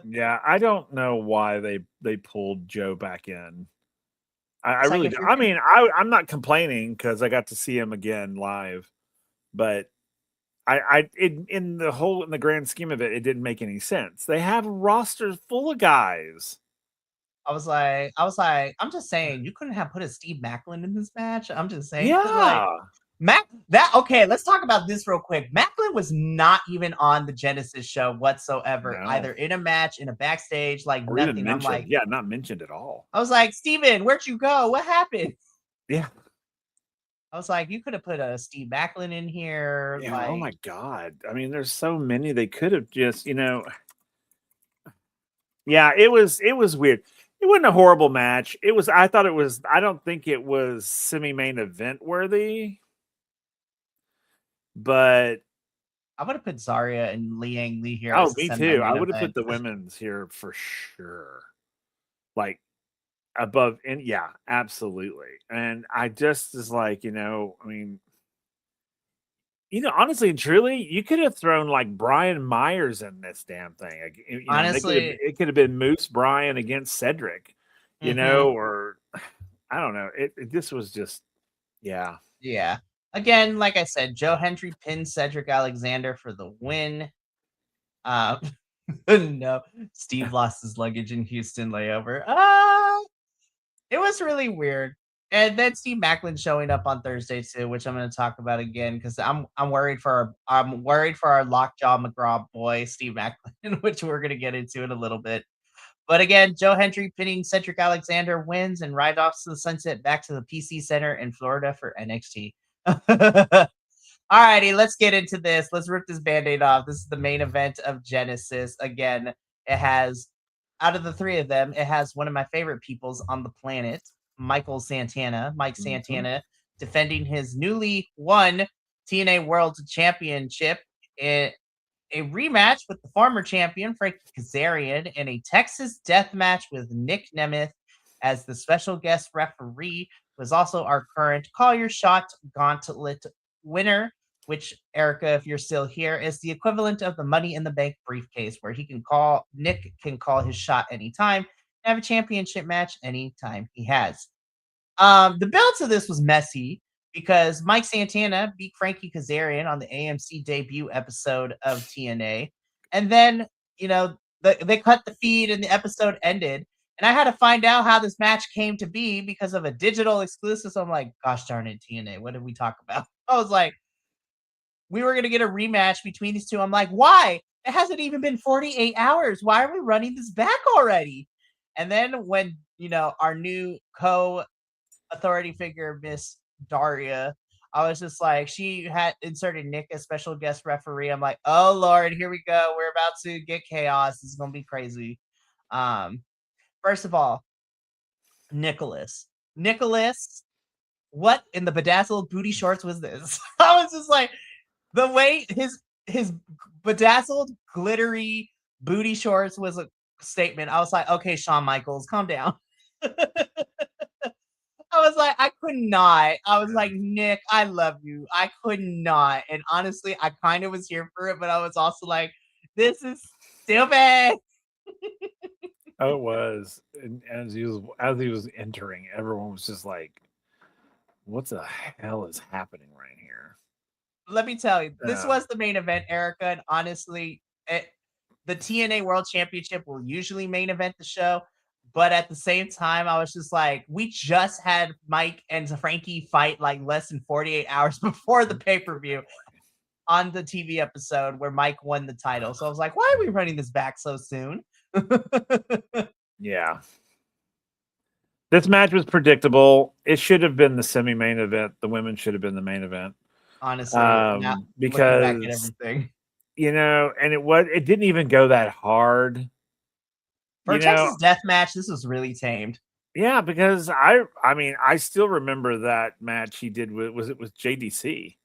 Yeah, I don't know why they pulled Joe back in. I really do. I mean, I'm not complaining because I got to see him again live, but in the grand scheme of it, it didn't make any sense. They have rosters full of guys. I was like, I'm just saying, you couldn't have put a Steve Macklin in this match. I'm just saying, yeah. Okay, let's talk about this real quick. Macklin was not even on the Genesis show whatsoever, either in a match, in a backstage, like or nothing. I'm like, not mentioned at all. I was like, Steven, where'd you go? What happened? Yeah. I was like, you could have put a Steve Macklin in here. Yeah, oh my God. I mean, there's so many they could have just, Yeah, it was weird. It wasn't a horrible match. I don't think it was semi-main event worthy. But I would have put Zarya and Liang Li here. Oh, me too. I would have put the women's here for sure. Like, above, and yeah, absolutely. And I just is like, I mean, honestly and truly, you could have thrown like Brian Myers in this damn thing. Like, Honestly, it could have been Moose Bryan against Cedric, or I don't know. This was just, yeah. Yeah. Again, like I said, Joe Hendry pinned Cedric Alexander for the win. Uh, no, Steve lost his luggage in Houston layover. It was really weird. And then Steve Macklin showing up on Thursday too, which I'm going to talk about again because I'm worried for our lockjaw McGraw boy Steve Macklin, which we're going to get into in a little bit. But again, Joe Hendry pinning Cedric Alexander wins and ride off to the sunset back to the PC Center in Florida for NXT. Alrighty, let's get into this. Let's rip this band-aid off. This is the main event of Genesis. Again, it has, out of the three of them, it has one of my favorite peoples on the planet, Mike Santana, defending his newly won TNA World Championship in a rematch with the former champion, Frankie Kazarian, in a Texas death match with Nick Nemeth as the special guest referee, was also our current Call Your Shot Gauntlet winner, which, Erica, if you're still here, is the equivalent of the Money in the Bank briefcase, where Nick can call his shot anytime and have a championship match anytime he has. The build to this was messy because Mike Santana beat Frankie Kazarian on the AMC debut episode of TNA. And then, they cut the feed and the episode ended. And I had to find out how this match came to be because of a digital exclusive. So I'm like, gosh darn it, TNA, what did we talk about? I was like, we were going to get a rematch between these two. I'm like, why? It hasn't even been 48 hours. Why are we running this back already? And then when, our new authority figure, Miss Daria, I was just like, she had inserted Nick as special guest referee. I'm like, oh Lord, here we go. We're about to get chaos. This is gonna be crazy. First of all, Nicholas, what in the bedazzled booty shorts was this? I was just like, the way his bedazzled glittery booty shorts was a statement. I was like, okay, Shawn Michaels, calm down. I was like, I could not. I was like, Nick, I love you. I could not. And honestly, I kind of was here for it, but I was also like, this is stupid. Oh, it was. And as he was entering, everyone was just like, what the hell is happening right here? Let me tell you, this was the main event, Erica. And honestly, the TNA World Championship will usually main event the show. But at the same time, I was just like, we just had Mike and Frankie fight like less than 48 hours before the pay-per-view on the TV episode where Mike won the title. So I was like, why are we running this back so soon? Yeah. This match was predictable. It should have been the semi-main event. The women should have been the main event. Honestly, because back at everything. And it didn't even go that hard. For a Texas death match, this was really tamed. Yeah, because I still remember that match he did with JDC.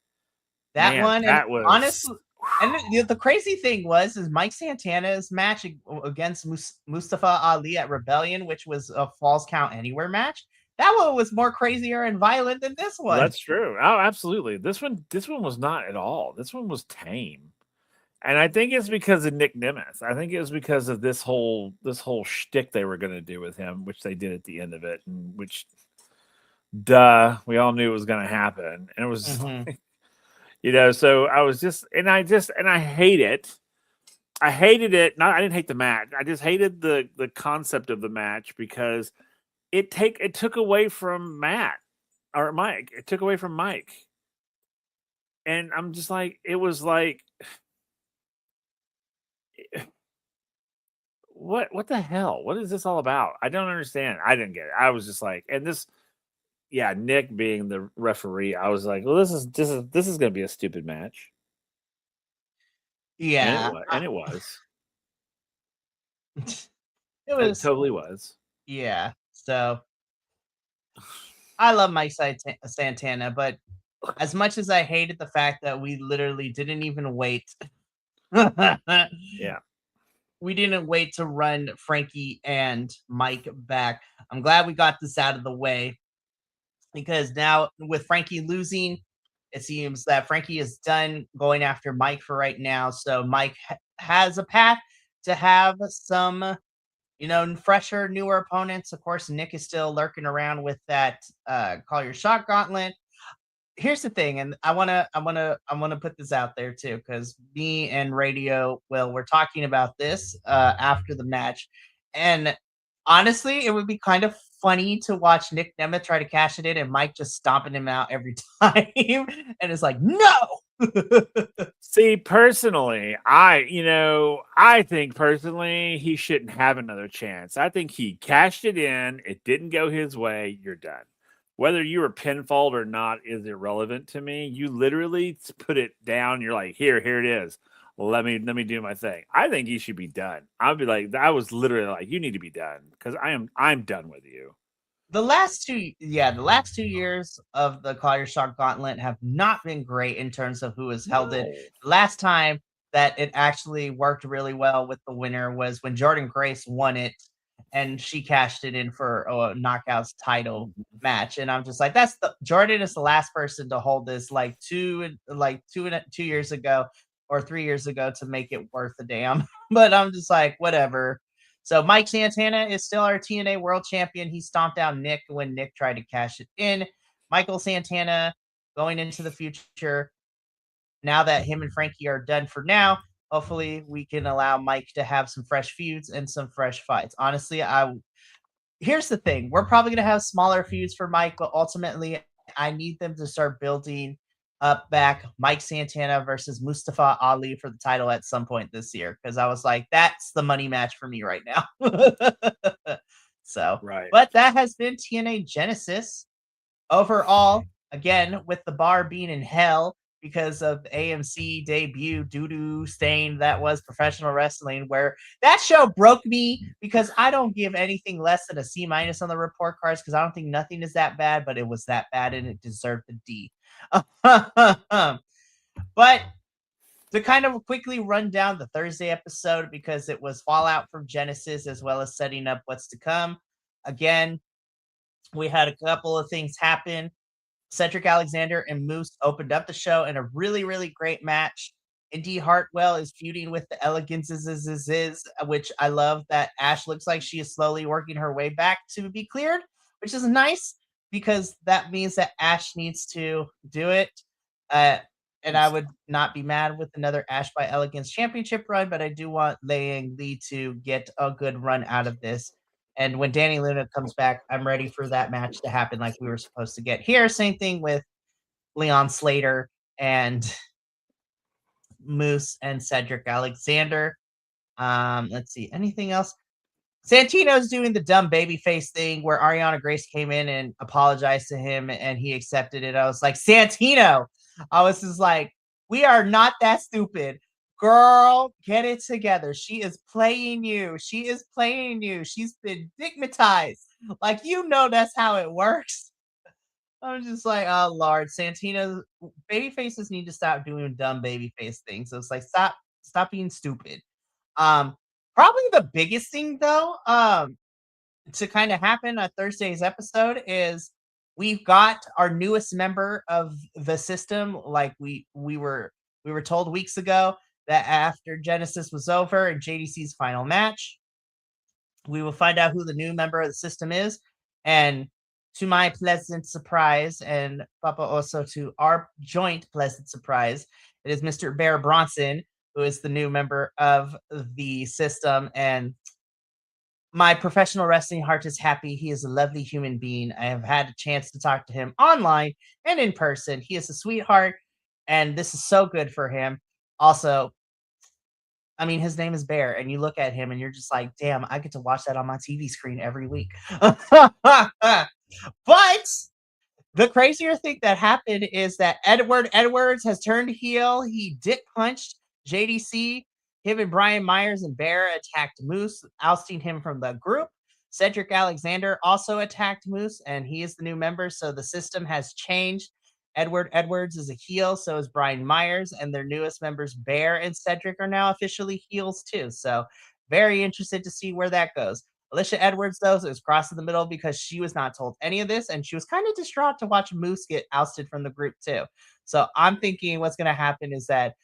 That was honestly, and the crazy thing is Mike Santana's match against Mustafa Ali at Rebellion, which was a Falls Count Anywhere match. That one was more crazier and violent than this one. That's true. Oh, absolutely. This one was not at all. This one was tame. And I think it's because of Nick Nemeth. I think it was because of this whole shtick they were going to do with him, which they did at the end of it, and which, we all knew it was going to happen. And it was, so I was and I hate it. I hated it. I didn't hate the match. I just hated the concept of the match because it took away from Mike. It took away from Mike. And I'm just like, it was like, what the hell? What is this all about? I don't understand. I didn't get it. I was just like, and this, Nick being the referee, I was like, well, this is going to be a stupid match. Yeah, and it was. It totally was. Yeah. So I love Mike Santana, but as much as I hated the fact that we literally didn't even wait. Yeah. we didn't wait to run Frankie and Mike back. I'm glad we got this out of the way because now with Frankie losing, it seems that Frankie is done going after Mike for right now. So Mike has a path to have some, fresher, newer opponents. Of course, Nick is still lurking around with that call your shot gauntlet. Here's the thing, and I wanna put this out there too, because me and Radio Will we're talking about this after the match. And honestly, it would be kind of funny to watch Nick Nemeth try to cash it in and Mike just stomping him out every time. And it's like, no. See, personally, I think personally he shouldn't have another chance. I think he cashed it in. It didn't go his way. You're done. Whether you were pinfalled or not is irrelevant to me. You literally put it down. You're like, here it is. Let me do my thing. I think he should be done. I'd be like, I was literally like, you need to be done because I'm done with you. The last 2 years of the Collier Shot Gauntlet have not been great in terms of who has held it. The last time that it actually worked really well with the winner was when Jordan Grace won it and she cashed it in for a knockouts title match. And I'm just like, Jordan is the last person to hold this like 2 years ago or 3 years ago to make it worth a damn. But I'm just like, whatever. So Mike Santana is still our TNA World Champion. He stomped down Nick when Nick tried to cash it in. Michael Santana going into the future. Now that him and Frankie are done for now, hopefully we can allow Mike to have some fresh feuds and some fresh fights. Honestly, here's the thing. We're probably going to have smaller feuds for Mike, but ultimately I need them to start building up back Mike Santana versus Mustafa Ali for the title at some point this year, because I was like, that's the money match for me right now. So, right. But that has been TNA Genesis. Overall, again, with the bar being in hell because of the AMC debut doo-doo stain that was professional wrestling, where that show broke me because I don't give anything less than a C- on the report cards because I don't think nothing is that bad, but it was that bad and it deserved a D. But to kind of quickly run down the Thursday episode, because it was fallout from Genesis as well as setting up what's to come. Again, we had a couple of things happen. Cedric Alexander and Moose opened up the show in a really, really great match. Indy Hartwell is feuding with the Elegances, which I love that Ash looks like she is slowly working her way back to be cleared, which is nice because that means that Ash needs to do it. And I would not be mad with another Ash by Elegance championship run, but I do want Liang Lee to get a good run out of this. And when Danny Luna comes back, I'm ready for that match to happen like we were supposed to get here. Same thing with Leon Slater and Moose and Cedric Alexander. Let's see. Anything else? Santino's doing the dumb babyface thing where Ariana Grace came in and apologized to him and he accepted it. I was like, Santino. I was just like, we are not that stupid. Girl, get it together. She is playing you. She's been stigmatized. Like, that's how it works. I'm just like, oh Lord, Santino, babyfaces need to stop doing dumb babyface things. So it's like, stop being stupid. Probably the biggest thing though, to kind of happen on Thursday's episode is we've got our newest member of the system. Like we were told weeks ago that after Genesis was over and JDC's final match, we will find out who the new member of the system is. And to my pleasant surprise, and Papa also to our joint pleasant surprise, it is Mr. Bear Bronson, who is the new member of the system. And my professional wrestling heart is happy. He is a lovely human being. I have had a chance to talk to him online and in person. He is a sweetheart, and this is so good for him. Also, I mean, his name is Bear, and you look at him and you're just like, damn, I get to watch that on my TV screen every week. But the crazier thing that happened is that Edward Edwards has turned heel. He dick punched JDC. Him and Brian Myers and Bear attacked Moose, ousting him from the group. Cedric Alexander also attacked Moose, and he is the new member, so the system has changed. Edward Edwards is a heel, so is Brian Myers, and their newest members, Bear and Cedric, are now officially heels too. So Very interested to see where that goes. Alicia Edwards, though, is crossing the middle because she was not told any of this, and she was kind of distraught to watch Moose get ousted from the group too. So I'm thinking what's going to happen is that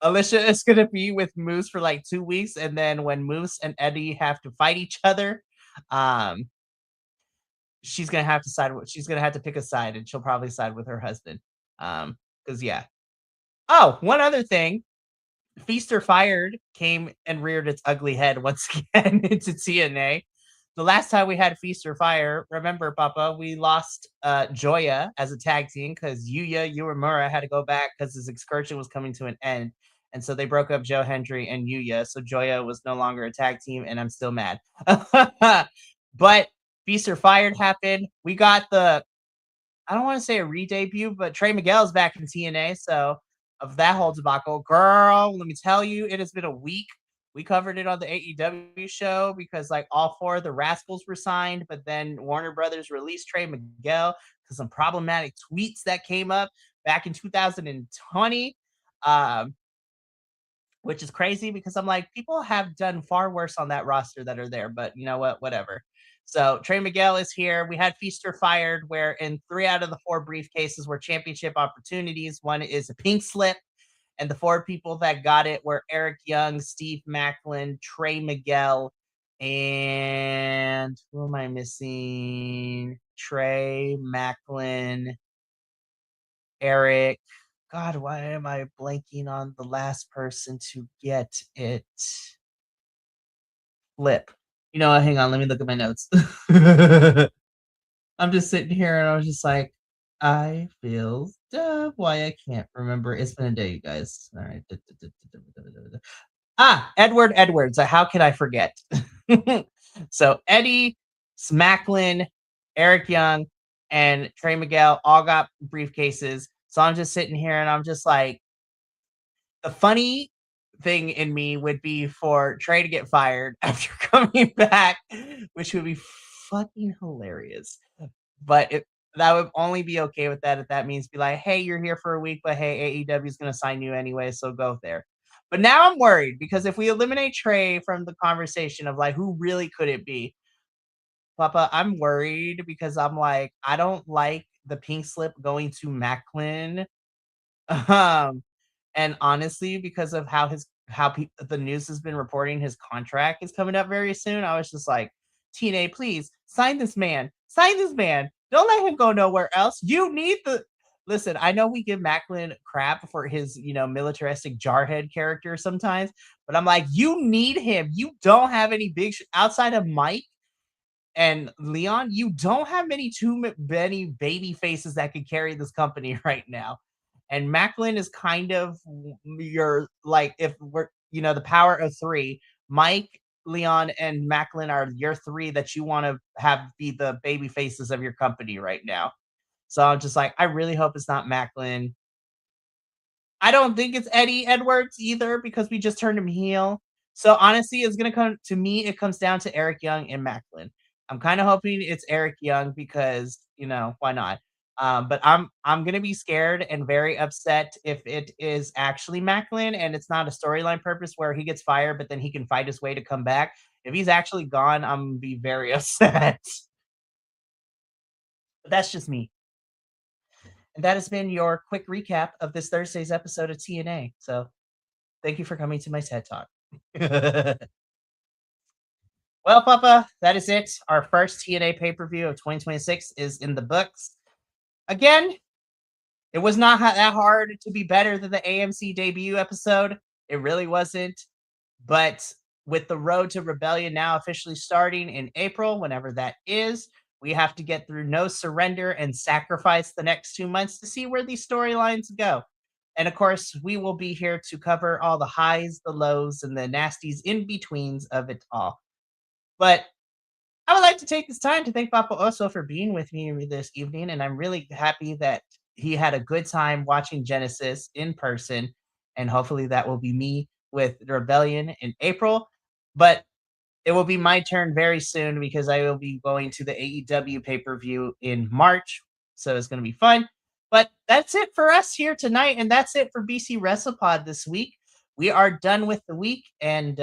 Alicia is going to be with Moose for like 2 weeks, and then when Moose and Eddie have to fight each other, um, she's going to have to side. She's going to have to pick a side, and she'll probably side with her husband. Because yeah. Oh, one other thing. Feast or Fired came and reared its ugly head once again into TNA. The last time we had Feast or Fire, remember, Papa, we lost Joya as a tag team because Yuya Uemura had to go back because his excursion was coming to an end. And so they broke up Joe Hendry and Yuya. So Joya was no longer a tag team, and I'm still mad. But Feast or Fired happened. We got I don't want to say a re-debut, but Trey Miguel's back in TNA. So of that whole debacle, girl, let me tell you, it has been a week. We covered it on the AEW show because like all four of the Rascals were signed, but then Warner Brothers released Trey Miguel because some problematic tweets that came up back in 2020. Um, which is crazy because I'm like, people have done far worse on that roster that are there, but you know what? Whatever. So Trey Miguel is here. We had Feaster fired, where in 3 out of the 4 briefcases were championship opportunities. One is a pink slip, and the 4 people that got it were Eric Young, Steve Macklin, Trey Miguel, and who am I missing? Trey Macklin, Eric. God, why am I blanking on the last person to get it? Flip. You know what? Hang on. Let me look at my notes. I'm just sitting here and I was just like, I feel dumb. Why I can't remember. It's been a day, you guys. All right. Edward Edwards. How can I forget? So Eddie, Smacklin, Eric Young, and Trey Miguel all got briefcases. So I'm just sitting here and I'm just like, the funny thing in me would be for Trey to get fired after coming back, which would be fucking hilarious. But that would only be okay with that if that means be like, hey, you're here for a week, but hey, AEW is going to sign you anyway, so go there. But now I'm worried because if we eliminate Trey from the conversation of like who really could it be, Papa, I'm worried because I'm like, I don't like the pink slip going to Macklin. Um, and honestly, because of the news has been reporting his contract is coming up very soon, I was just like, TNA, please sign this man. Sign this man. Don't let him go nowhere else. You need listen. I know we give Macklin crap for his, militaristic jarhead character sometimes, but I'm like, you need him. You don't have any outside of Mike and Leon. You don't have too many baby faces that could carry this company right now. And Macklin is kind of your, like, if we're, the power of 3, Mike, Leon, and Macklin are your 3 that you want to have be the baby faces of your company right now. So I'm just like, I really hope it's not Macklin. I don't think it's Eddie Edwards either because we just turned him heel. So honestly, it's gonna come to me. It comes down to Eric Young and Macklin. I'm kind of hoping it's Eric Young because why not? But I'm gonna be scared and very upset if it is actually Macklin and it's not a storyline purpose where he gets fired, but then he can fight his way to come back. If he's actually gone, I'm gonna be very upset. But that's just me. And that has been your quick recap of this Thursday's episode of TNA. So thank you for coming to my TED Talk. Well, Papa, that is it. Our first TNA pay-per-view of 2026 is in the books. Again, it was not that hard to be better than the AMC debut episode. It really wasn't. But with the road to Rebellion now officially starting in April, whenever that is, we have to get through No Surrender and sacrifice the next 2 months to see where these storylines go. And of course, we will be here to cover all the highs, the lows, and the nasties in betweens of it all. But I would like to take this time to thank Papa Oso for being with me this evening. And I'm really happy that he had a good time watching Genesis in person. And hopefully that will be me with Rebellion in April. But it will be my turn very soon because I will be going to the AEW pay-per-view in March. So it's going to be fun. But that's it for us here tonight. And that's it for BC WrestlePod this week. We are done with the week. And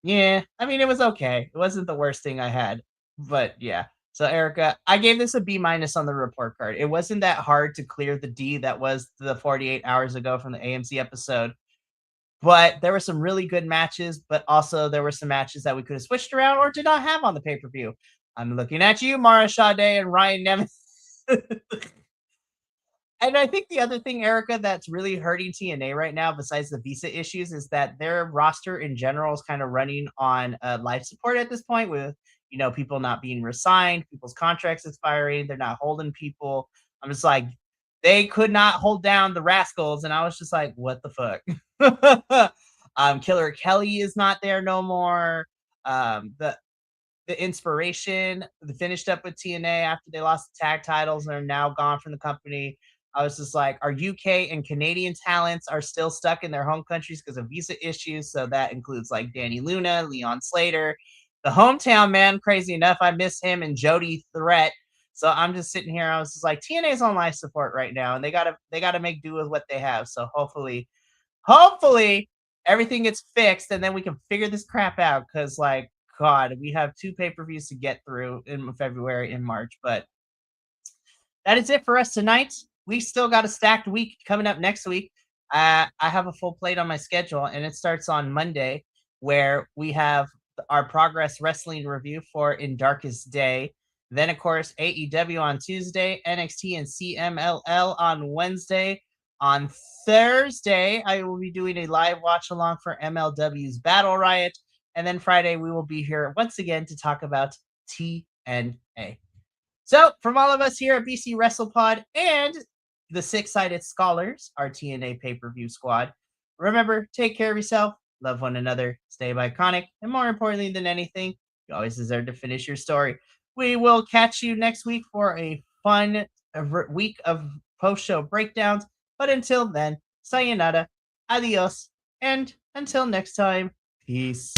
Yeah, I mean, it was okay. It wasn't the worst thing I had, but yeah. So Erica, I gave this a B minus on the report card. It wasn't that hard to clear the D that was the 48 hours ago from the AMC episode, but there were some really good matches, but also there were some matches that we could have switched around or did not have on the pay-per-view. I'm looking at you, Mara Sade and Ryan Nemeth. And I think the other thing, Erica, that's really hurting TNA right now, besides the visa issues, is that their roster in general is kind of running on life support at this point, with people not being resigned, people's contracts expiring, they're not holding people. I'm just like, they could not hold down the Rascals, and I was just like, what the fuck? Killer Kelly is not there no more. The inspiration, they finished up with TNA after they lost the tag titles and are now gone from the company. I was just like, our UK and Canadian talents are still stuck in their home countries because of visa issues. So that includes like Danny Luna, Leon Slater, the hometown man. Crazy enough, I miss him, and Jody Threat. So I'm just sitting here. I was just like, TNA's on life support right now, and they gotta make do with what they have. So hopefully everything gets fixed, and then we can figure this crap out. Because like, God, we have 2 pay-per-views to get through in February and March, but that is it for us tonight. We still got a stacked week coming up next week. I have a full plate on my schedule, and it starts on Monday, where we have our Progress Wrestling review for In Darkest Day. Then, of course, AEW on Tuesday, NXT and CMLL on Wednesday. On Thursday, I will be doing a live watch along for MLW's Battle Riot. And then Friday, we will be here once again to talk about TNA. So, from all of us here at BC WrestlePod and the Six-Sided Scholars, our TNA pay-per-view squad, remember, take care of yourself, love one another, stay iconic, and more importantly than anything, you always deserve to finish your story. We will catch you next week for a fun week of post-show breakdowns. But until then, sayonara, adios, and until next time, peace.